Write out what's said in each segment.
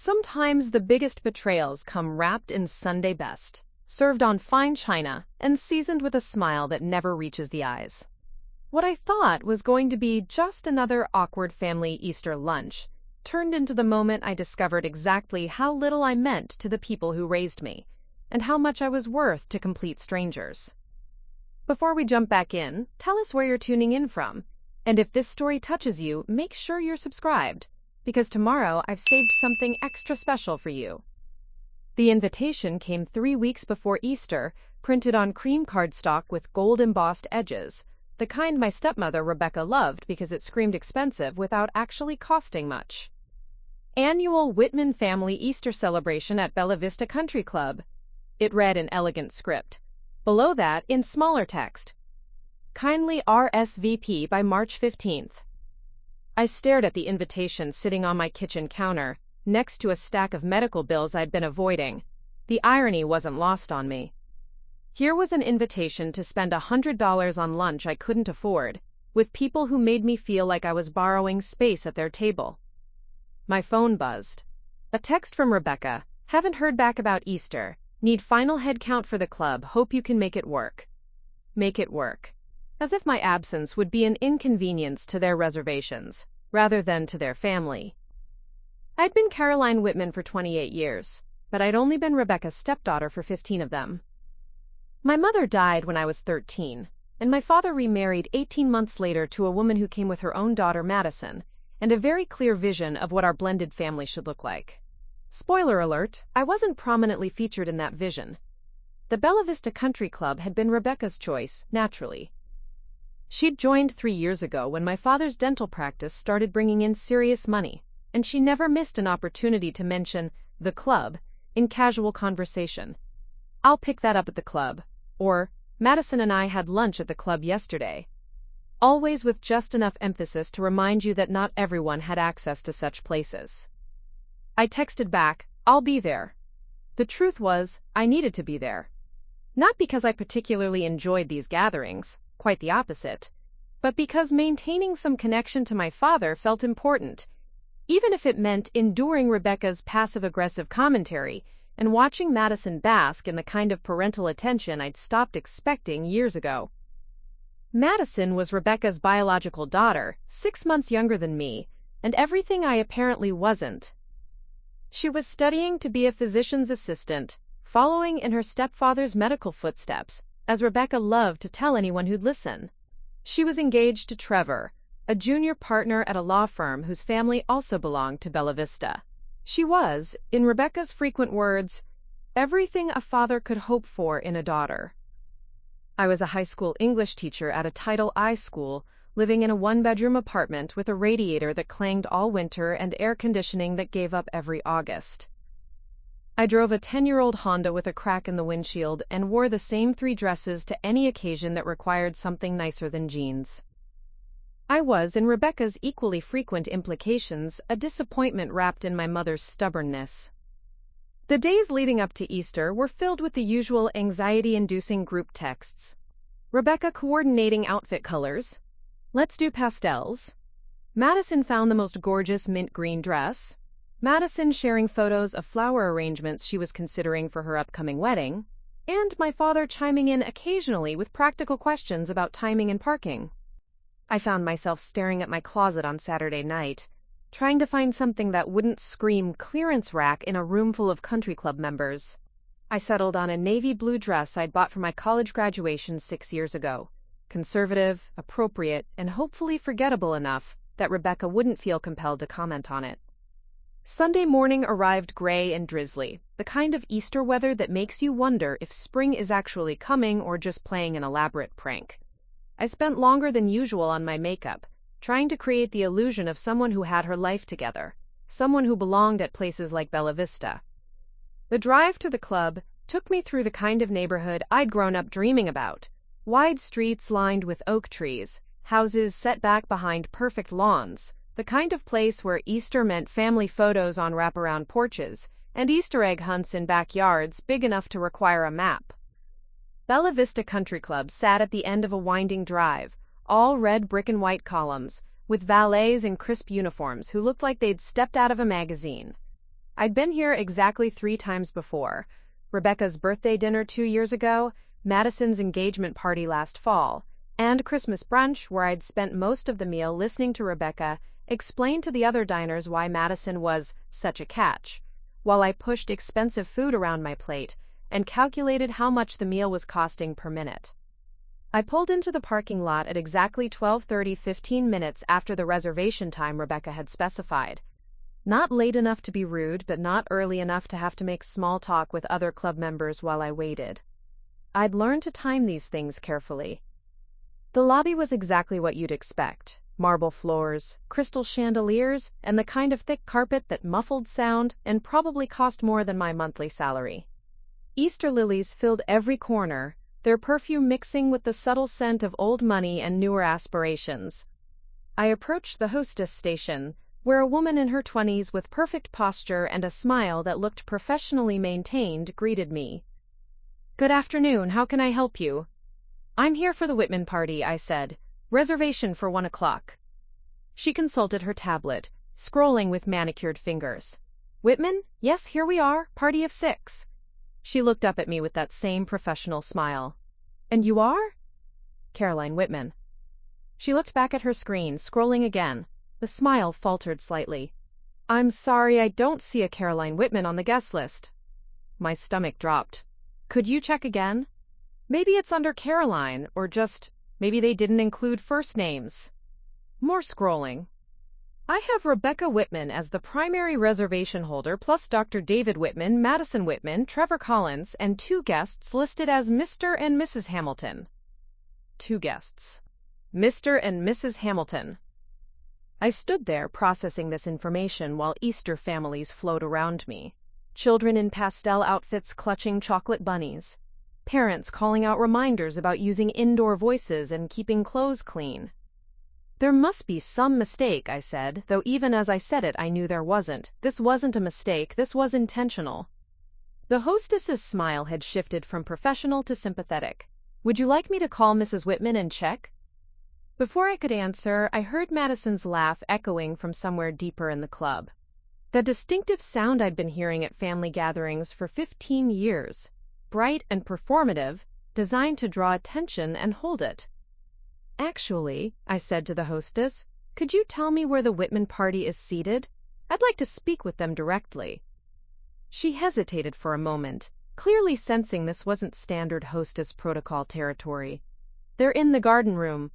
Sometimes the biggest betrayals come wrapped in Sunday best, served on fine china, and seasoned with a smile that never reaches the eyes. What I thought was going to be just another awkward family Easter lunch turned into the moment I discovered exactly how little I meant to the people who raised me, and how much I was worth to complete strangers. Before we jump back in, tell us where you're tuning in from, and if this story touches you, make sure you're subscribed, because tomorrow I've saved something extra special for you. The invitation came 3 weeks before Easter, printed on cream cardstock with gold embossed edges, the kind my stepmother Rebecca loved because it screamed expensive without actually costing much. Annual Whitman Family Easter Celebration at Bellavista Country Club. It read in elegant script. Below that, in smaller text, kindly RSVP by March 15th. I stared at the invitation sitting on my kitchen counter, next to a stack of medical bills I'd been avoiding. The irony wasn't lost on me. Here was an invitation to spend $100 on lunch I couldn't afford, with people who made me feel like I was borrowing space at their table. My phone buzzed. A text from Rebecca. Haven't heard back about Easter. Need final head count for the club. Hope you can make it work. Make it work. As if my absence would be an inconvenience to their reservations, rather than to their family. I'd been Caroline Whitman for 28 years, but I'd only been Rebecca's stepdaughter for 15 of them. My mother died when I was 13, and my father remarried 18 months later to a woman who came with her own daughter Madison, and a very clear vision of what our blended family should look like. Spoiler alert, I wasn't prominently featured in that vision. The Bellavista Country Club had been Rebecca's choice, naturally. She'd joined 3 years ago when my father's dental practice started bringing in serious money, and she never missed an opportunity to mention the club in casual conversation. I'll pick that up at the club, or Madison and I had lunch at the club yesterday. Always with just enough emphasis to remind you that not everyone had access to such places. I texted back, I'll be there. The truth was, I needed to be there. Not because I particularly enjoyed these gatherings, quite the opposite, but because maintaining some connection to my father felt important, even if it meant enduring Rebecca's passive-aggressive commentary and watching Madison bask in the kind of parental attention I'd stopped expecting years ago. Madison was Rebecca's biological daughter, 6 months younger than me, and everything I apparently wasn't. She was studying to be a physician's assistant, following in her stepfather's medical footsteps, as Rebecca loved to tell anyone who'd listen. She was engaged to Trevor, a junior partner at a law firm whose family also belonged to Bellavista. She was, in Rebecca's frequent words, everything a father could hope for in a daughter. I was a high school English teacher at a Title I school, living in a one-bedroom apartment with a radiator that clanged all winter and air conditioning that gave up every August. I drove a 10-year-old Honda with a crack in the windshield and wore the same 3 dresses to any occasion that required something nicer than jeans. I was, in Rebecca's equally frequent implications, a disappointment wrapped in my mother's stubbornness. The days leading up to Easter were filled with the usual anxiety-inducing group texts. Rebecca coordinating outfit colors. Let's do pastels. Madison found the most gorgeous mint green dress. Madison sharing photos of flower arrangements she was considering for her upcoming wedding, and my father chiming in occasionally with practical questions about timing and parking. I found myself staring at my closet on Saturday night, trying to find something that wouldn't scream clearance rack in a room full of country club members. I settled on a navy blue dress I'd bought for my college graduation 6 years ago, conservative, appropriate, and hopefully forgettable enough that Rebecca wouldn't feel compelled to comment on it. Sunday morning arrived gray and drizzly, the kind of Easter weather that makes you wonder if spring is actually coming or just playing an elaborate prank. I spent longer than usual on my makeup, trying to create the illusion of someone who had her life together, someone who belonged at places like Bellavista. The drive to the club took me through the kind of neighborhood I'd grown up dreaming about. Wide streets lined with oak trees, houses set back behind perfect lawns, the kind of place where Easter meant family photos on wraparound porches and Easter egg hunts in backyards big enough to require a map. Bellavista Country Club sat at the end of a winding drive, all red brick and white columns, with valets in crisp uniforms who looked like they'd stepped out of a magazine. I'd been here exactly 3 times before. Rebecca's birthday dinner 2 years ago, Madison's engagement party last fall, and Christmas brunch where I'd spent most of the meal listening to Rebecca explain to the other diners why Madison was such a catch, while I pushed expensive food around my plate and calculated how much the meal was costing per minute. I pulled into the parking lot at exactly 12:30, 15 minutes after the reservation time Rebecca had specified. Not late enough to be rude, but not early enough to have to make small talk with other club members while I waited. I'd learned to time these things carefully. The lobby was exactly what you'd expect. Marble floors, crystal chandeliers, and the kind of thick carpet that muffled sound and probably cost more than my monthly salary. Easter lilies filled every corner, their perfume mixing with the subtle scent of old money and newer aspirations. I approached the hostess station, where a woman in her 20s with perfect posture and a smile that looked professionally maintained greeted me. "Good afternoon, how can I help you?" "I'm here for the Whitman party," I said. "Reservation for 1 o'clock." She consulted her tablet, scrolling with manicured fingers. "Whitman? Yes, here we are, party of 6. She looked up at me with that same professional smile. "And you are?" "Caroline Whitman." She looked back at her screen, scrolling again. The smile faltered slightly. "I'm sorry, I don't see a Caroline Whitman on the guest list." My stomach dropped. "Could you check again? Maybe it's under Caroline, or just maybe they didn't include first names." More scrolling. "I have Rebecca Whitman as the primary reservation holder, plus Dr. David Whitman, Madison Whitman, Trevor Collins, and 2 guests listed as Mr. and Mrs. Hamilton." 2 guests. Mr. and Mrs. Hamilton. I stood there processing this information while Easter families flowed around me. Children in pastel outfits clutching chocolate bunnies. Parents calling out reminders about using indoor voices and keeping clothes clean. "There must be some mistake," I said, though even as I said it I knew there wasn't. This wasn't a mistake, this was intentional. The hostess's smile had shifted from professional to sympathetic. "Would you like me to call Mrs. Whitman and check?" Before I could answer, I heard Madison's laugh echoing from somewhere deeper in the club. The distinctive sound I'd been hearing at family gatherings for 15 years. Bright and performative, designed to draw attention and hold it. "Actually," I said to the hostess, "could you tell me where the Whitman party is seated? I'd like to speak with them directly." She hesitated for a moment, clearly sensing this wasn't standard hostess protocol territory. "They're in the garden room.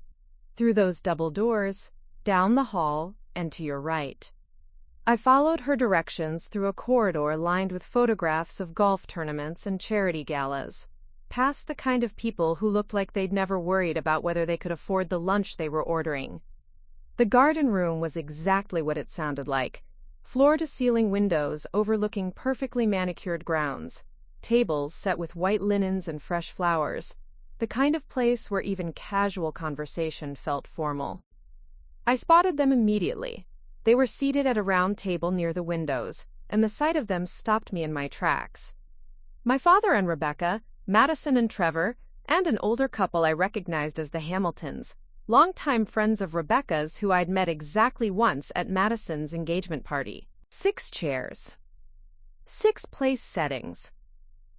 Through those double doors, down the hall, and to your right." I followed her directions through a corridor lined with photographs of golf tournaments and charity galas, past the kind of people who looked like they'd never worried about whether they could afford the lunch they were ordering. The garden room was exactly what it sounded like. Floor-to-ceiling windows overlooking perfectly manicured grounds, tables set with white linens and fresh flowers, the kind of place where even casual conversation felt formal. I spotted them immediately. They were seated at a round table near the windows, and the sight of them stopped me in my tracks. My father and Rebecca, Madison and Trevor, and an older couple I recognized as the Hamiltons, longtime friends of Rebecca's who I'd met exactly once at Madison's engagement party. 6 chairs. 6 place settings.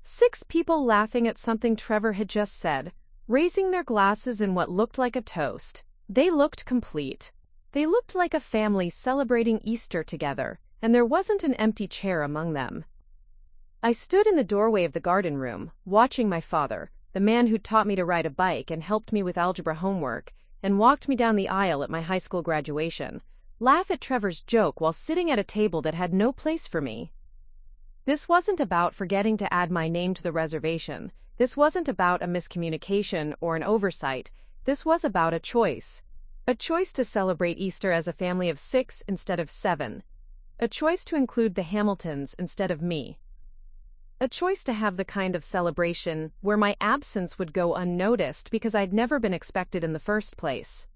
6 people laughing at something Trevor had just said, raising their glasses in what looked like a toast. They looked complete. They looked like a family celebrating Easter together, and there wasn't an empty chair among them. I stood in the doorway of the garden room, watching my father, the man who taught me to ride a bike and helped me with algebra homework, and walked me down the aisle at my high school graduation, laugh at Trevor's joke while sitting at a table that had no place for me. This wasn't about forgetting to add my name to the reservation. This wasn't about a miscommunication or an oversight. This was about a choice. A choice to celebrate Easter as a family of 6 instead of 7. A choice to include the Hamiltons instead of me. A choice to have the kind of celebration where my absence would go unnoticed because I'd never been expected in the first place.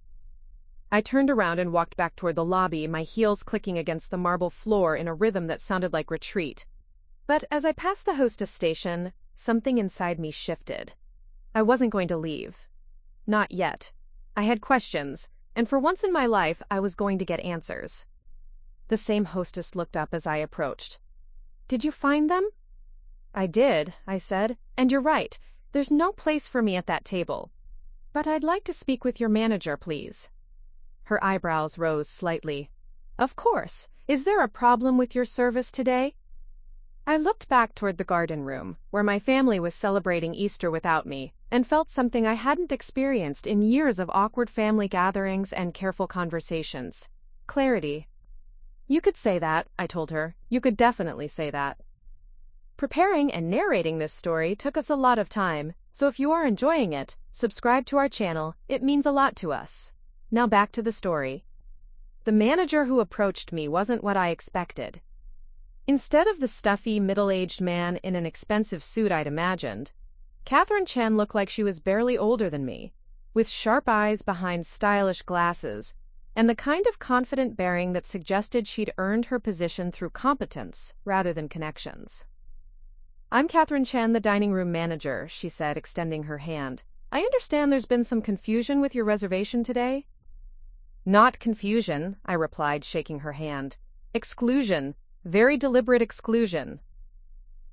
I turned around and walked back toward the lobby, my heels clicking against the marble floor in a rhythm that sounded like retreat. But as I passed the hostess station, something inside me shifted. I wasn't going to leave. Not yet. I had questions, and for once in my life I was going to get answers. The same hostess looked up as I approached. Did you find them? I did, I said, and you're right. There's no place for me at that table. But I'd like to speak with your manager, please. Her eyebrows rose slightly. Of course. Is there a problem with your service today? I looked back toward the garden room, where my family was celebrating Easter without me, and felt something I hadn't experienced in years of awkward family gatherings and careful conversations. Clarity. You could say that, I told her. You could definitely say that. Preparing and narrating this story took us a lot of time, so if you are enjoying it, subscribe to our channel. It means a lot to us. Now back to the story. The manager who approached me wasn't what I expected. Instead of the stuffy, middle-aged man in an expensive suit I'd imagined, Catherine Chen looked like she was barely older than me, with sharp eyes behind stylish glasses, and the kind of confident bearing that suggested she'd earned her position through competence rather than connections. I'm Catherine Chen, the dining room manager, she said, extending her hand. I understand there's been some confusion with your reservation today? Not confusion, I replied, shaking her hand. Exclusion. Very deliberate exclusion.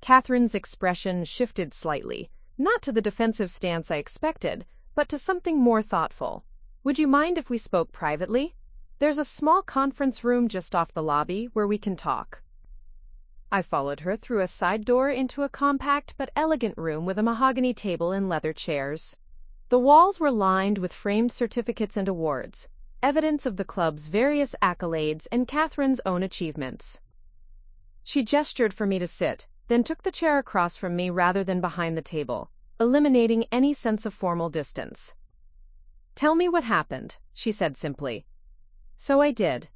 Catherine's expression shifted slightly, not to the defensive stance I expected, but to something more thoughtful. Would you mind if we spoke privately? There's a small conference room just off the lobby where we can talk. I followed her through a side door into a compact but elegant room with a mahogany table and leather chairs. The walls were lined with framed certificates and awards, evidence of the club's various accolades and Catherine's own achievements. She gestured for me to sit, then took the chair across from me rather than behind the table, eliminating any sense of formal distance. Tell me what happened, she said simply. So I did.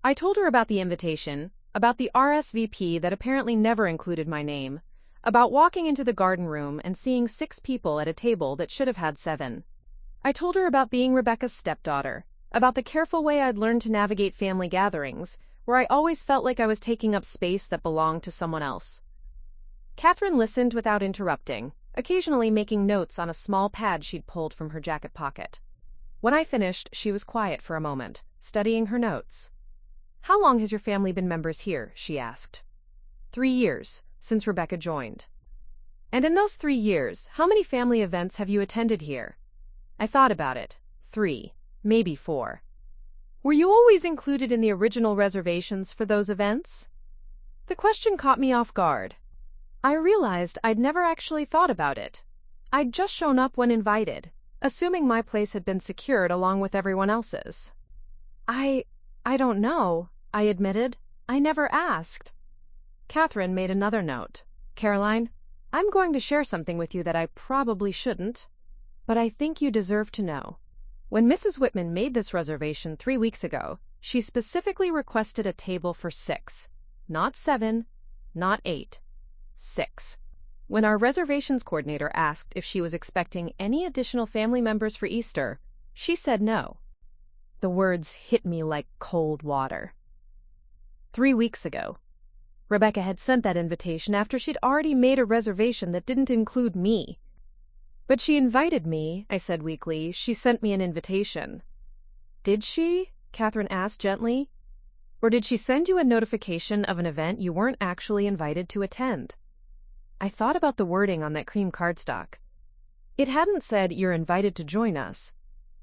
I told her about the invitation, about the RSVP that apparently never included my name, about walking into the garden room and seeing 6 people at a table that should have had 7. I told her about being Rebecca's stepdaughter, about the careful way I'd learned to navigate family gatherings, where I always felt like I was taking up space that belonged to someone else. Catherine listened without interrupting, occasionally making notes on a small pad she'd pulled from her jacket pocket. When I finished, she was quiet for a moment, studying her notes. How long has your family been members here? She asked. 3 years, since Rebecca joined. And in those 3 years, how many family events have you attended here? I thought about it. 3, maybe 4. Were you always included in the original reservations for those events? The question caught me off guard. I realized I'd never actually thought about it. I'd just shown up when invited, assuming my place had been secured along with everyone else's. I don't know, I admitted. I never asked. Catherine made another note. Caroline, I'm going to share something with you that I probably shouldn't, but I think you deserve to know. When Mrs. Whitman made this reservation 3 weeks ago, she specifically requested a table for 6. Not 7, not 8. 6. When our reservations coordinator asked if she was expecting any additional family members for Easter, she said no. The words hit me like cold water. 3 weeks ago, Rebecca had sent that invitation after she'd already made a reservation that didn't include me. But she invited me, I said weakly. She sent me an invitation. Did she? Catherine asked gently. Or did she send you a notification of an event you weren't actually invited to attend? I thought about the wording on that cream cardstock. It hadn't said you're invited to join us.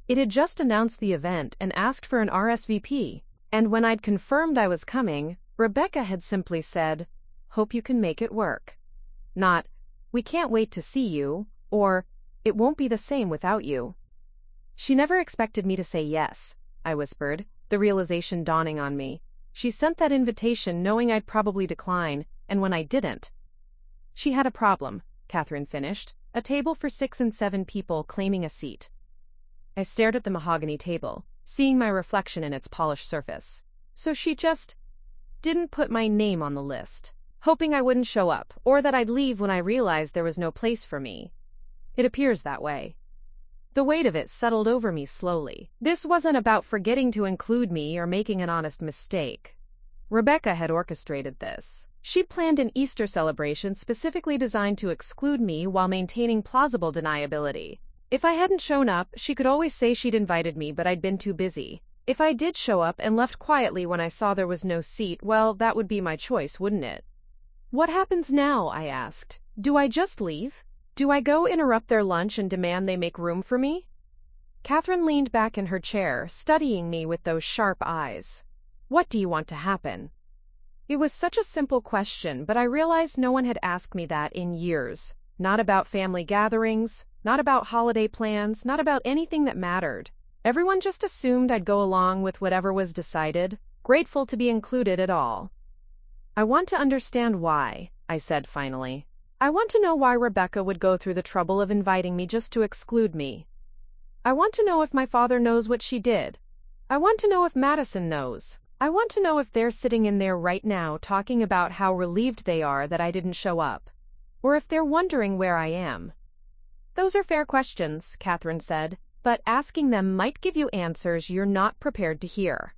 It had just announced the event and asked for an RSVP. And when I'd confirmed I was coming, Rebecca had simply said, hope you can make it work. Not, we can't wait to see you, or, it won't be the same without you. She never expected me to say yes, I whispered, the realization dawning on me. She sent that invitation knowing I'd probably decline, and when I didn't. She had a problem, Catherine finished, a table for 6 and 7 people claiming a seat. I stared at the mahogany table, seeing my reflection in its polished surface. So she just didn't put my name on the list, hoping I wouldn't show up, or that I'd leave when I realized there was no place for me. It appears that way. The weight of it settled over me slowly. This wasn't about forgetting to include me or making an honest mistake. Rebecca had orchestrated this. She planned an Easter celebration specifically designed to exclude me while maintaining plausible deniability. If I hadn't shown up, she could always say she'd invited me, but I'd been too busy. If I did show up and left quietly when I saw there was no seat, well, that would be my choice, wouldn't it? What happens now? I asked. Do I just leave? Do I go interrupt their lunch and demand they make room for me? Catherine leaned back in her chair, studying me with those sharp eyes. What do you want to happen? It was such a simple question, but I realized no one had asked me that in years. Not about family gatherings, not about holiday plans, not about anything that mattered. Everyone just assumed I'd go along with whatever was decided, grateful to be included at all. I want to understand why, I said finally. I want to know why Rebecca would go through the trouble of inviting me just to exclude me. I want to know if my father knows what she did. I want to know if Madison knows. I want to know if they're sitting in there right now talking about how relieved they are that I didn't show up. Or if they're wondering where I am. Those are fair questions, Catherine said, but asking them might give you answers you're not prepared to hear.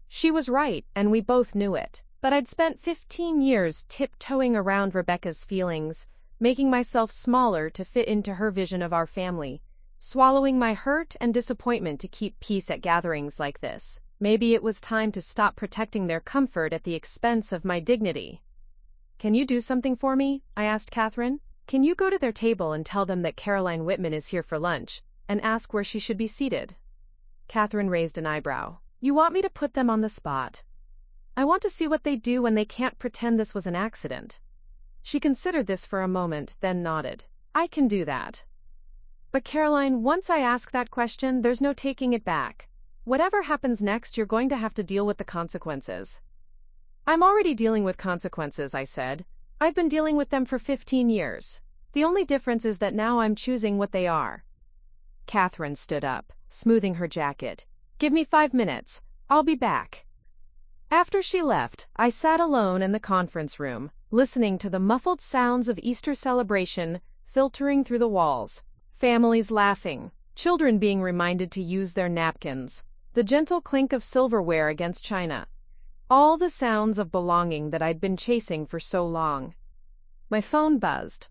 She was right, and we both knew it, but I'd spent 15 years tiptoeing around Rebecca's feelings, making myself smaller to fit into her vision of our family, swallowing my hurt and disappointment to keep peace at gatherings like this. Maybe it was time to stop protecting their comfort at the expense of my dignity. Can you do something for me? I asked Catherine. Can you go to their table and tell them that Caroline Whitman is here for lunch, and ask where she should be seated? Catherine raised an eyebrow. You want me to put them on the spot? I want to see what they do when they can't pretend this was an accident. She considered this for a moment, then nodded. I can do that. But Caroline, once I ask that question, there's no taking it back. Whatever happens next, you're going to have to deal with the consequences. I'm already dealing with consequences, I said. I've been dealing with them for 15 years. The only difference is that now I'm choosing what they are. Catherine stood up, smoothing her jacket. Give me 5 minutes. I'll be back. After she left, I sat alone in the conference room, listening to the muffled sounds of Easter celebration filtering through the walls. Families laughing, children being reminded to use their napkins, the gentle clink of silverware against china. All the sounds of belonging that I'd been chasing for so long. My phone buzzed.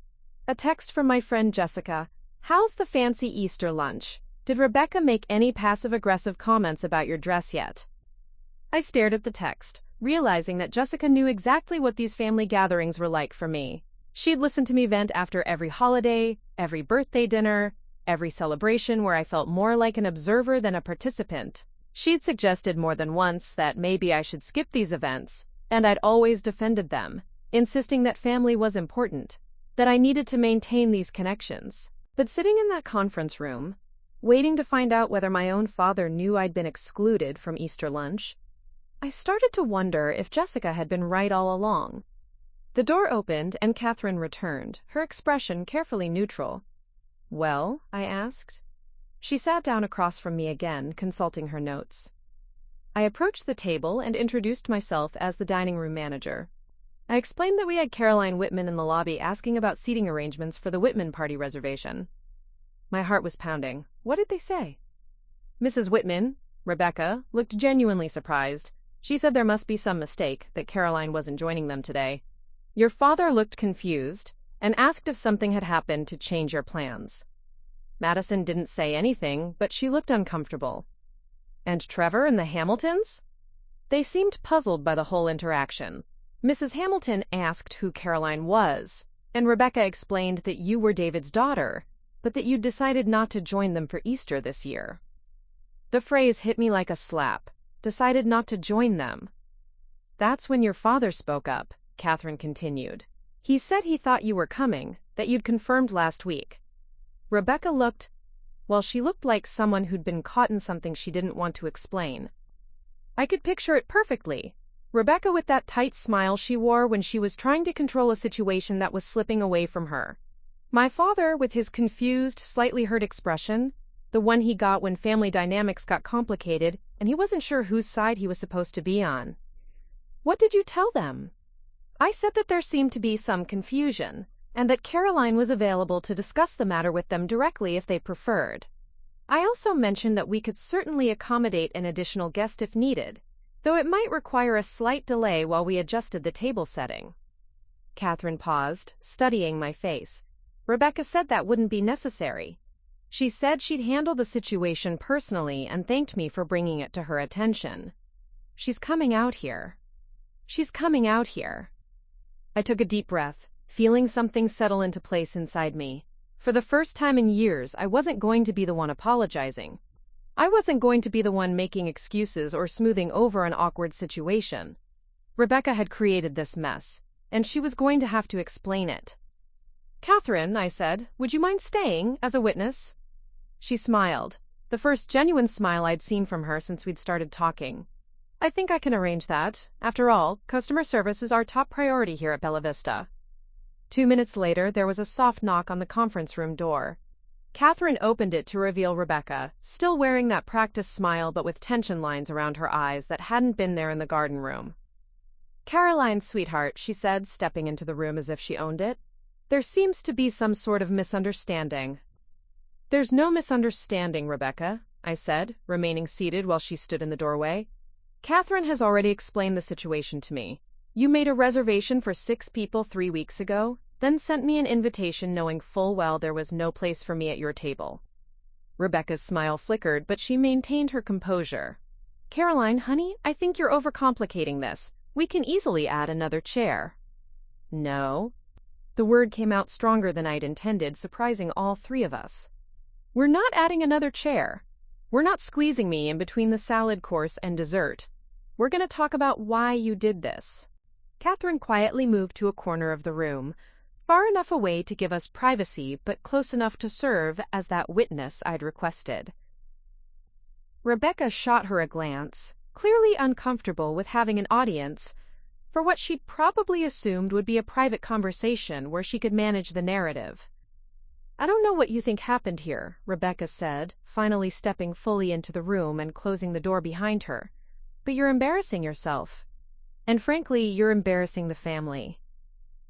A text from my friend Jessica. How's the fancy Easter lunch? Did Rebecca make any passive-aggressive comments about your dress yet? I stared at the text, realizing that Jessica knew exactly what these family gatherings were like for me. She'd listened to me vent after every holiday, every birthday dinner, every celebration where I felt more like an observer than a participant. She'd suggested more than once that maybe I should skip these events, and I'd always defended them, insisting that family was important, that I needed to maintain these connections. But sitting in that conference room, waiting to find out whether my own father knew I'd been excluded from Easter lunch, I started to wonder if Jessica had been right all along. The door opened and Catherine returned, her expression carefully neutral. Well, I asked. She sat down across from me again, consulting her notes. I approached the table and introduced myself as the dining room manager. I explained that we had Caroline Whitman in the lobby asking about seating arrangements for the Whitman party reservation. My heart was pounding. What did they say? Mrs. Whitman, Rebecca, looked genuinely surprised. She said there must be some mistake, that Caroline wasn't joining them today. Your father looked confused and asked if something had happened to change your plans. Madison didn't say anything, but she looked uncomfortable. And Trevor and the Hamiltons? They seemed puzzled by the whole interaction. Mrs. Hamilton asked who Caroline was, and Rebecca explained that you were David's daughter, but that you'd decided not to join them for Easter this year. The phrase hit me like a slap. Decided not to join them. That's when your father spoke up, Catherine continued. He said he thought you were coming, that you'd confirmed last week. Rebecca looked, well, she looked like someone who'd been caught in something she didn't want to explain. I could picture it perfectly. Rebecca with that tight smile she wore when she was trying to control a situation that was slipping away from her. My father with his confused, slightly hurt expression, the one he got when family dynamics got complicated and he wasn't sure whose side he was supposed to be on. What did you tell them? I said that there seemed to be some confusion, and that Caroline was available to discuss the matter with them directly if they preferred. I also mentioned that we could certainly accommodate an additional guest if needed, though it might require a slight delay while we adjusted the table setting. Catherine paused, studying my face. Rebecca said that wouldn't be necessary. She said she'd handle the situation personally and thanked me for bringing it to her attention. She's coming out here. She's coming out here. I took a deep breath, feeling something settle into place inside me. For the first time in years, I wasn't going to be the one apologizing. I wasn't going to be the one making excuses or smoothing over an awkward situation. Rebecca had created this mess, and she was going to have to explain it. "Catherine," I said, "would you mind staying as a witness?" She smiled, the first genuine smile I'd seen from her since we'd started talking. "I think I can arrange that. After all, customer service is our top priority here at Bellavista." 2 minutes later, there was a soft knock on the conference room door. Catherine opened it to reveal Rebecca, still wearing that practiced smile but with tension lines around her eyes that hadn't been there in the garden room. "Caroline, sweetheart," she said, stepping into the room as if she owned it. "There seems to be some sort of misunderstanding." "There's no misunderstanding, Rebecca," I said, remaining seated while she stood in the doorway. "Catherine has already explained the situation to me. You made a reservation for 6 people 3 weeks ago, then sent me an invitation knowing full well there was no place for me at your table." Rebecca's smile flickered, but she maintained her composure. "Caroline, honey, I think you're overcomplicating this. We can easily add another chair." "No." The word came out stronger than I'd intended, surprising all 3 of us. "We're not adding another chair. We're not squeezing me in between the salad course and dessert. We're going to talk about why you did this." Catherine quietly moved to a corner of the room, far enough away to give us privacy, but close enough to serve as that witness I'd requested. Rebecca shot her a glance, clearly uncomfortable with having an audience for what she'd probably assumed would be a private conversation where she could manage the narrative. "I don't know what you think happened here," Rebecca said, finally stepping fully into the room and closing the door behind her. "But you're embarrassing yourself. And frankly, you're embarrassing the family."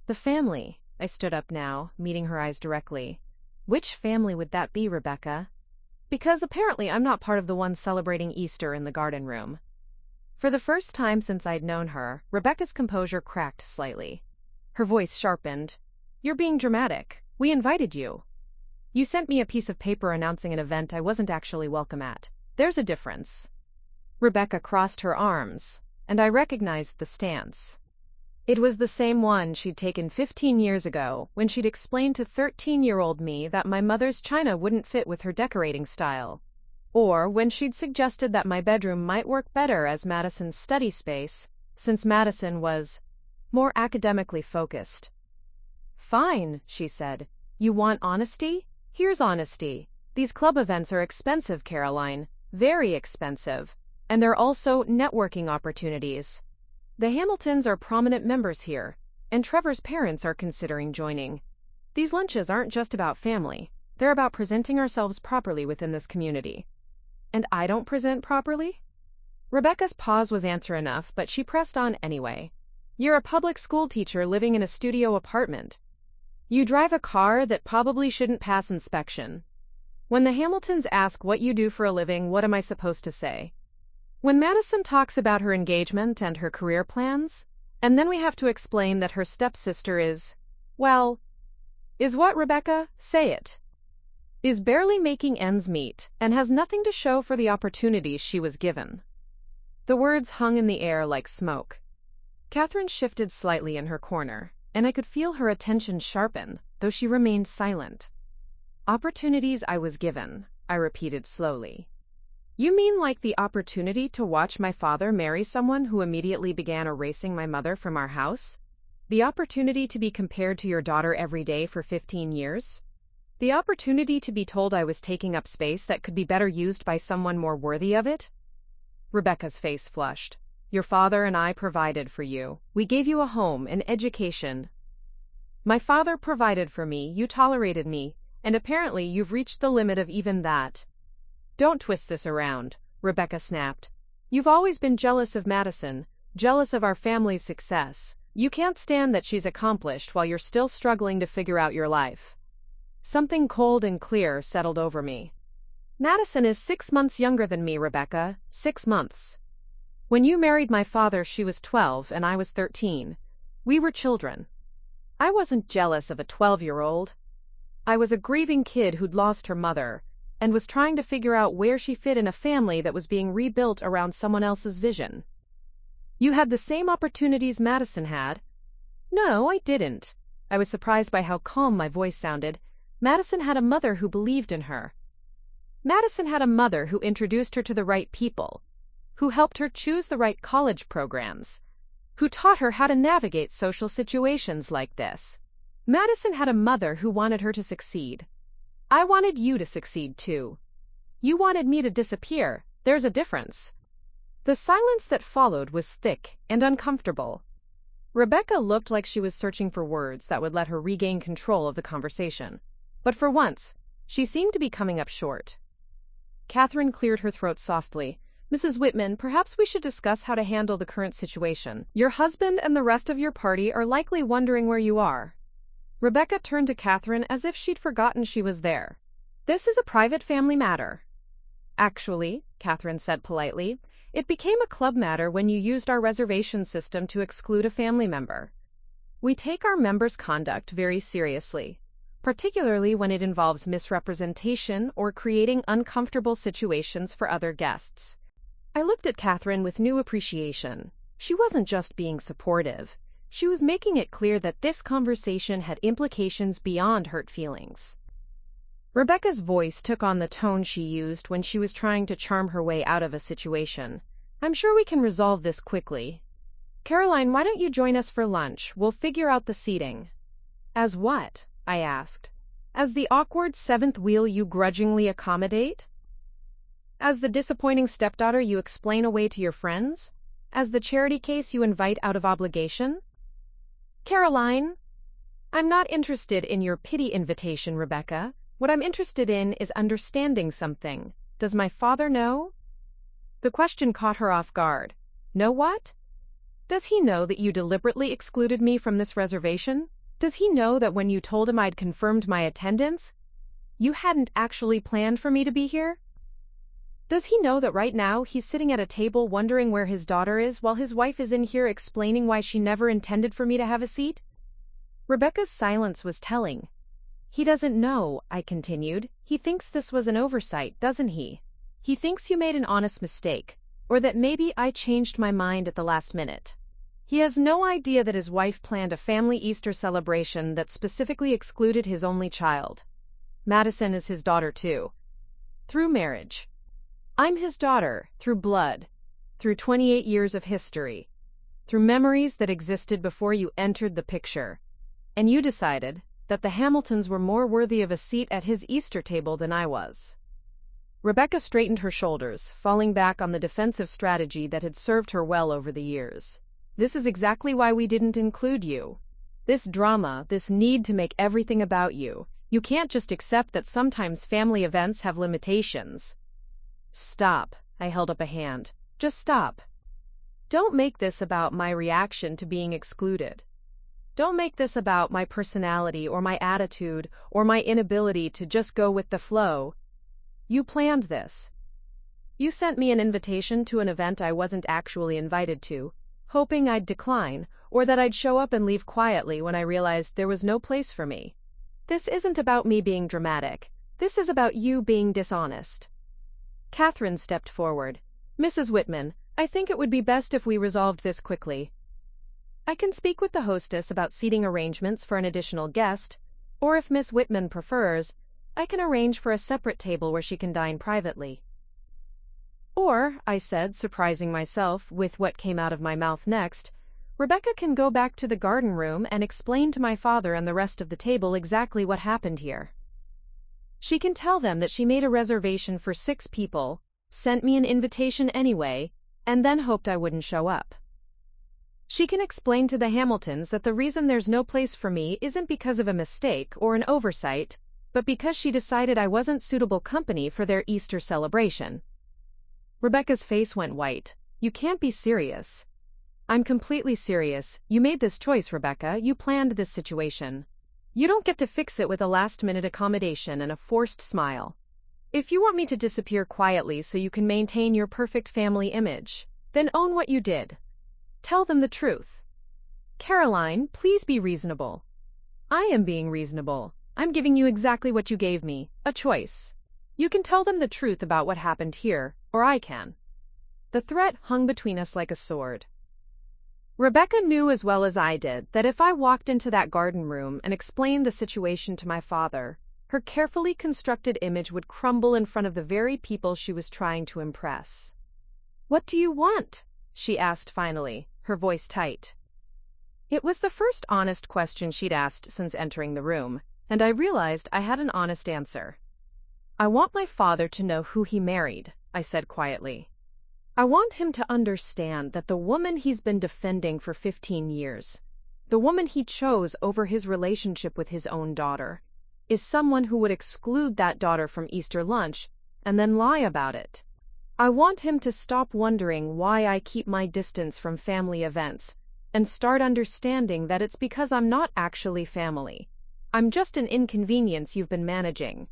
"The family?" I stood up now, meeting her eyes directly. "Which family would that be, Rebecca?" Because apparently I'm not part of the one celebrating Easter in the garden room. For the first time since I'd known her, Rebecca's composure cracked slightly. Her voice sharpened. "You're being dramatic. We invited you. You sent me a piece of paper announcing an event I wasn't actually welcome at. There's a difference." Rebecca crossed her arms, and I recognized the stance. It was the same one she'd taken 15 years ago when she'd explained to 13-year-old me that my mother's china wouldn't fit with her decorating style, or when she'd suggested that my bedroom might work better as Madison's study space, since Madison was more academically focused. "Fine," she said. "You want honesty? Here's honesty. These club events are expensive, Caroline, very expensive, and they're also networking opportunities. The Hamiltons are prominent members here, and Trevor's parents are considering joining. These lunches aren't just about family, they're about presenting ourselves properly within this community." "And I don't present properly?" Rebecca's pause was answer enough, but she pressed on anyway. "You're a public school teacher living in a studio apartment. You drive a car that probably shouldn't pass inspection. When the Hamiltons ask what you do for a living, what am I supposed to say? When Madison talks about her engagement and her career plans, and then we have to explain that her stepsister is, well, is what, Rebecca? Say it. Is barely making ends meet and has nothing to show for the opportunities she was given." The words hung in the air like smoke. Catherine shifted slightly in her corner, and I could feel her attention sharpen, though she remained silent. "Opportunities I was given," I repeated slowly. "You mean like the opportunity to watch my father marry someone who immediately began erasing my mother from our house? The opportunity to be compared to your daughter every day for 15 years? The opportunity to be told I was taking up space that could be better used by someone more worthy of it?" Rebecca's face flushed. "Your father and I provided for you. We gave you a home, an education. My father provided for me, you tolerated me, and apparently you've reached the limit of even that." "Don't twist this around," Rebecca snapped. "You've always been jealous of Madison, jealous of our family's success. You can't stand that she's accomplished while you're still struggling to figure out your life." Something cold and clear settled over me. "Madison is 6 months younger than me, Rebecca. 6 months. When you married my father, she was 12 and I was 13. We were children. I wasn't jealous of a 12-year-old. I was a grieving kid who'd lost her mother and was trying to figure out where she fit in a family that was being rebuilt around someone else's vision. You had the same opportunities Madison had." No, I didn't. I was surprised by how calm my voice sounded. Madison had a mother who believed in her. Madison had a mother who introduced her to the right people, who helped her choose the right college programs, who taught her how to navigate social situations like this. Madison had a mother who wanted her to succeed. I wanted you to succeed too. You wanted me to disappear. There's a difference. The silence that followed was thick and uncomfortable. Rebecca looked like she was searching for words that would let her regain control of the conversation. But for once, she seemed to be coming up short. Catherine cleared her throat softly. Mrs. Whitman, perhaps we should discuss how to handle the current situation. Your husband and the rest of your party are likely wondering where you are. Rebecca turned to Catherine as if she'd forgotten she was there. This is a private family matter. Actually, Catherine said politely, it became a club matter when you used our reservation system to exclude a family member. We take our members' conduct very seriously, particularly when it involves misrepresentation or creating uncomfortable situations for other guests. I looked at Catherine with new appreciation. She wasn't just being supportive. She was making it clear that this conversation had implications beyond hurt feelings. Rebecca's voice took on the tone she used when she was trying to charm her way out of a situation. I'm sure we can resolve this quickly. Caroline, why don't you join us for lunch? We'll figure out the seating. As what? I asked. As the awkward seventh wheel you grudgingly accommodate? As the disappointing stepdaughter you explain away to your friends? As the charity case you invite out of obligation? Caroline, I'm not interested in your pity invitation, Rebecca. What I'm interested in is understanding something. Does my father know? The question caught her off guard. Know what? Does he know that you deliberately excluded me from this reservation? Does he know that when you told him I'd confirmed my attendance, you hadn't actually planned for me to be here? Does he know that right now he's sitting at a table wondering where his daughter is while his wife is in here explaining why she never intended for me to have a seat? Rebecca's silence was telling. He doesn't know, I continued. He thinks this was an oversight, doesn't he? He thinks you made an honest mistake, or that maybe I changed my mind at the last minute. He has no idea that his wife planned a family Easter celebration that specifically excluded his only child. Madison is his daughter too. Through marriage. I'm his daughter, through blood, through 28 years of history, through memories that existed before you entered the picture. And you decided that the Hamiltons were more worthy of a seat at his Easter table than I was. Rebecca straightened her shoulders, falling back on the defensive strategy that had served her well over the years. This is exactly why we didn't include you. This drama, this need to make everything about you. You can't just accept that sometimes family events have limitations. Stop, I held up a hand. Just stop. Don't make this about my reaction to being excluded. Don't make this about my personality or my attitude or my inability to just go with the flow. You planned this. You sent me an invitation to an event I wasn't actually invited to, hoping I'd decline or that I'd show up and leave quietly when I realized there was no place for me. This isn't about me being dramatic. This is about you being dishonest. Catherine stepped forward. Mrs. Whitman, I think it would be best if we resolved this quickly. I can speak with the hostess about seating arrangements for an additional guest, or if Miss Whitman prefers, I can arrange for a separate table where she can dine privately. Or, I said, surprising myself with what came out of my mouth next, Rebecca can go back to the garden room and explain to my father and the rest of the table exactly what happened here. She can tell them that she made a reservation for 6 people, sent me an invitation anyway, and then hoped I wouldn't show up. She can explain to the Hamiltons that the reason there's no place for me isn't because of a mistake or an oversight, but because she decided I wasn't suitable company for their Easter celebration. Rebecca's face went white. You can't be serious. I'm completely serious. You made this choice, Rebecca. You planned this situation. You don't get to fix it with a last-minute accommodation and a forced smile. If you want me to disappear quietly so you can maintain your perfect family image, then own what you did. Tell them the truth. Caroline, please be reasonable. I am being reasonable. I'm giving you exactly what you gave me, a choice. You can tell them the truth about what happened here, or I can. The threat hung between us like a sword. Rebecca knew as well as I did that if I walked into that garden room and explained the situation to my father, her carefully constructed image would crumble in front of the very people she was trying to impress. "What do you want?" she asked finally, her voice tight. It was the first honest question she'd asked since entering the room, and I realized I had an honest answer. "I want my father to know who he married," I said quietly. "I want him to understand that the woman he's been defending for 15 years, the woman he chose over his relationship with his own daughter, is someone who would exclude that daughter from Easter lunch and then lie about it. I want him to stop wondering why I keep my distance from family events and start understanding that it's because I'm not actually family. I'm just an inconvenience you've been managing."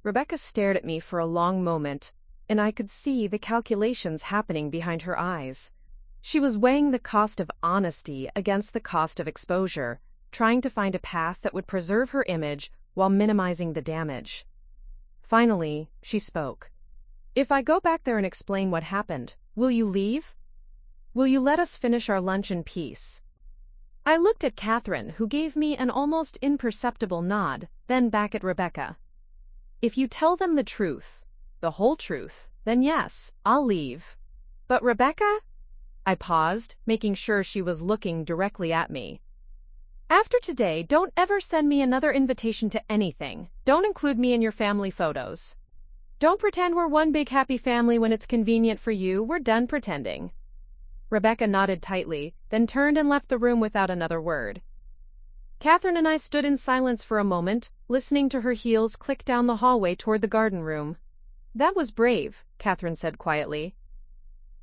Rebecca stared at me for a long moment, and I could see the calculations happening behind her eyes. She was weighing the cost of honesty against the cost of exposure, trying to find a path that would preserve her image while minimizing the damage. Finally, she spoke. "If I go back there and explain what happened, will you leave? Will you let us finish our lunch in peace?" I looked at Catherine, who gave me an almost imperceptible nod, then back at Rebecca. "If you tell them the truth, the whole truth, then yes, I'll leave. But Rebecca?" I paused, making sure she was looking directly at me. "After today, don't ever send me another invitation to anything. Don't include me in your family photos. Don't pretend we're one big happy family when it's convenient for you. We're done pretending." Rebecca nodded tightly, then turned and left the room without another word. Catherine and I stood in silence for a moment, listening to her heels click down the hallway toward the garden room. "That was brave," Catherine said quietly.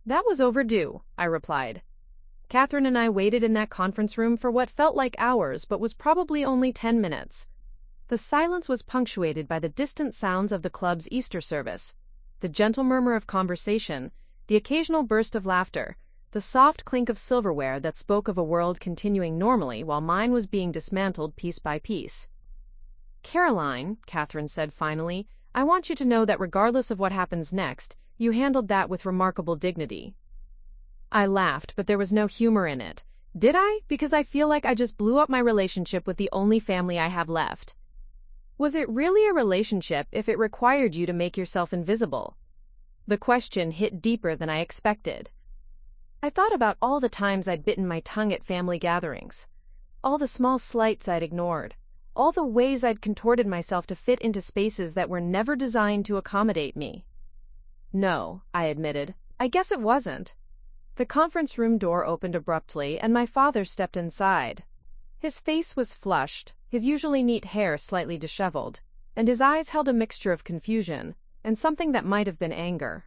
"That was overdue," I replied. Catherine and I waited in that conference room for what felt like hours but was probably only 10 minutes. The silence was punctuated by the distant sounds of the club's Easter service, the gentle murmur of conversation, the occasional burst of laughter, the soft clink of silverware that spoke of a world continuing normally while mine was being dismantled piece by piece. "Caroline," Catherine said finally, "I want you to know that regardless of what happens next, you handled that with remarkable dignity." I laughed, but there was no humor in it. Did I? Because I feel like I just blew up my relationship with the only family I have left. Was it really a relationship if it required you to make yourself invisible? The question hit deeper than I expected. I thought about all the times I'd bitten my tongue at family gatherings, all the small slights I'd ignored, all the ways I'd contorted myself to fit into spaces that were never designed to accommodate me. "No," I admitted, "I guess it wasn't." The conference room door opened abruptly, and my father stepped inside. His face was flushed, his usually neat hair slightly disheveled, and his eyes held a mixture of confusion and something that might have been anger.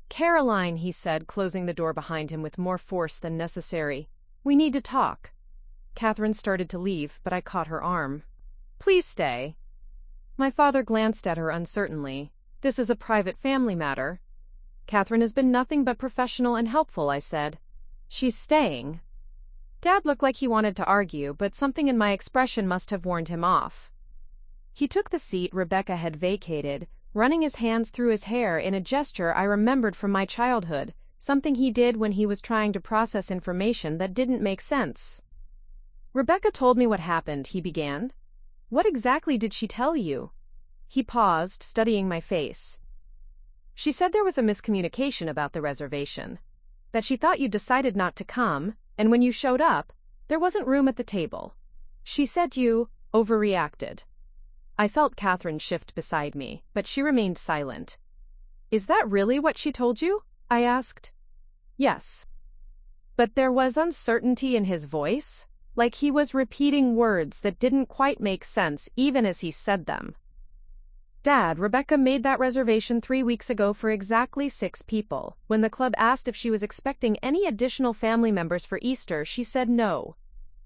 "Caroline," he said, closing the door behind him with more force than necessary, "we need to talk." Catherine started to leave, but I caught her arm. "Please stay." My father glanced at her uncertainly. "This is a private family matter." "Catherine has been nothing but professional and helpful," I said. "She's staying." Dad looked like he wanted to argue, but something in my expression must have warned him off. He took the seat Rebecca had vacated, running his hands through his hair in a gesture I remembered from my childhood, something he did when he was trying to process information that didn't make sense. "Rebecca told me what happened," he began. "What exactly did she tell you?" He paused, studying my face. "She said there was a miscommunication about the reservation, that she thought you decided not to come, and when you showed up, there wasn't room at the table. She said you overreacted." I felt Catherine shift beside me, but she remained silent. "Is that really what she told you?" I asked. "Yes." But there was uncertainty in his voice, like he was repeating words that didn't quite make sense even as he said them. "Dad, Rebecca made that reservation 3 weeks ago for exactly 6 people. When the club asked if she was expecting any additional family members for Easter, she said no.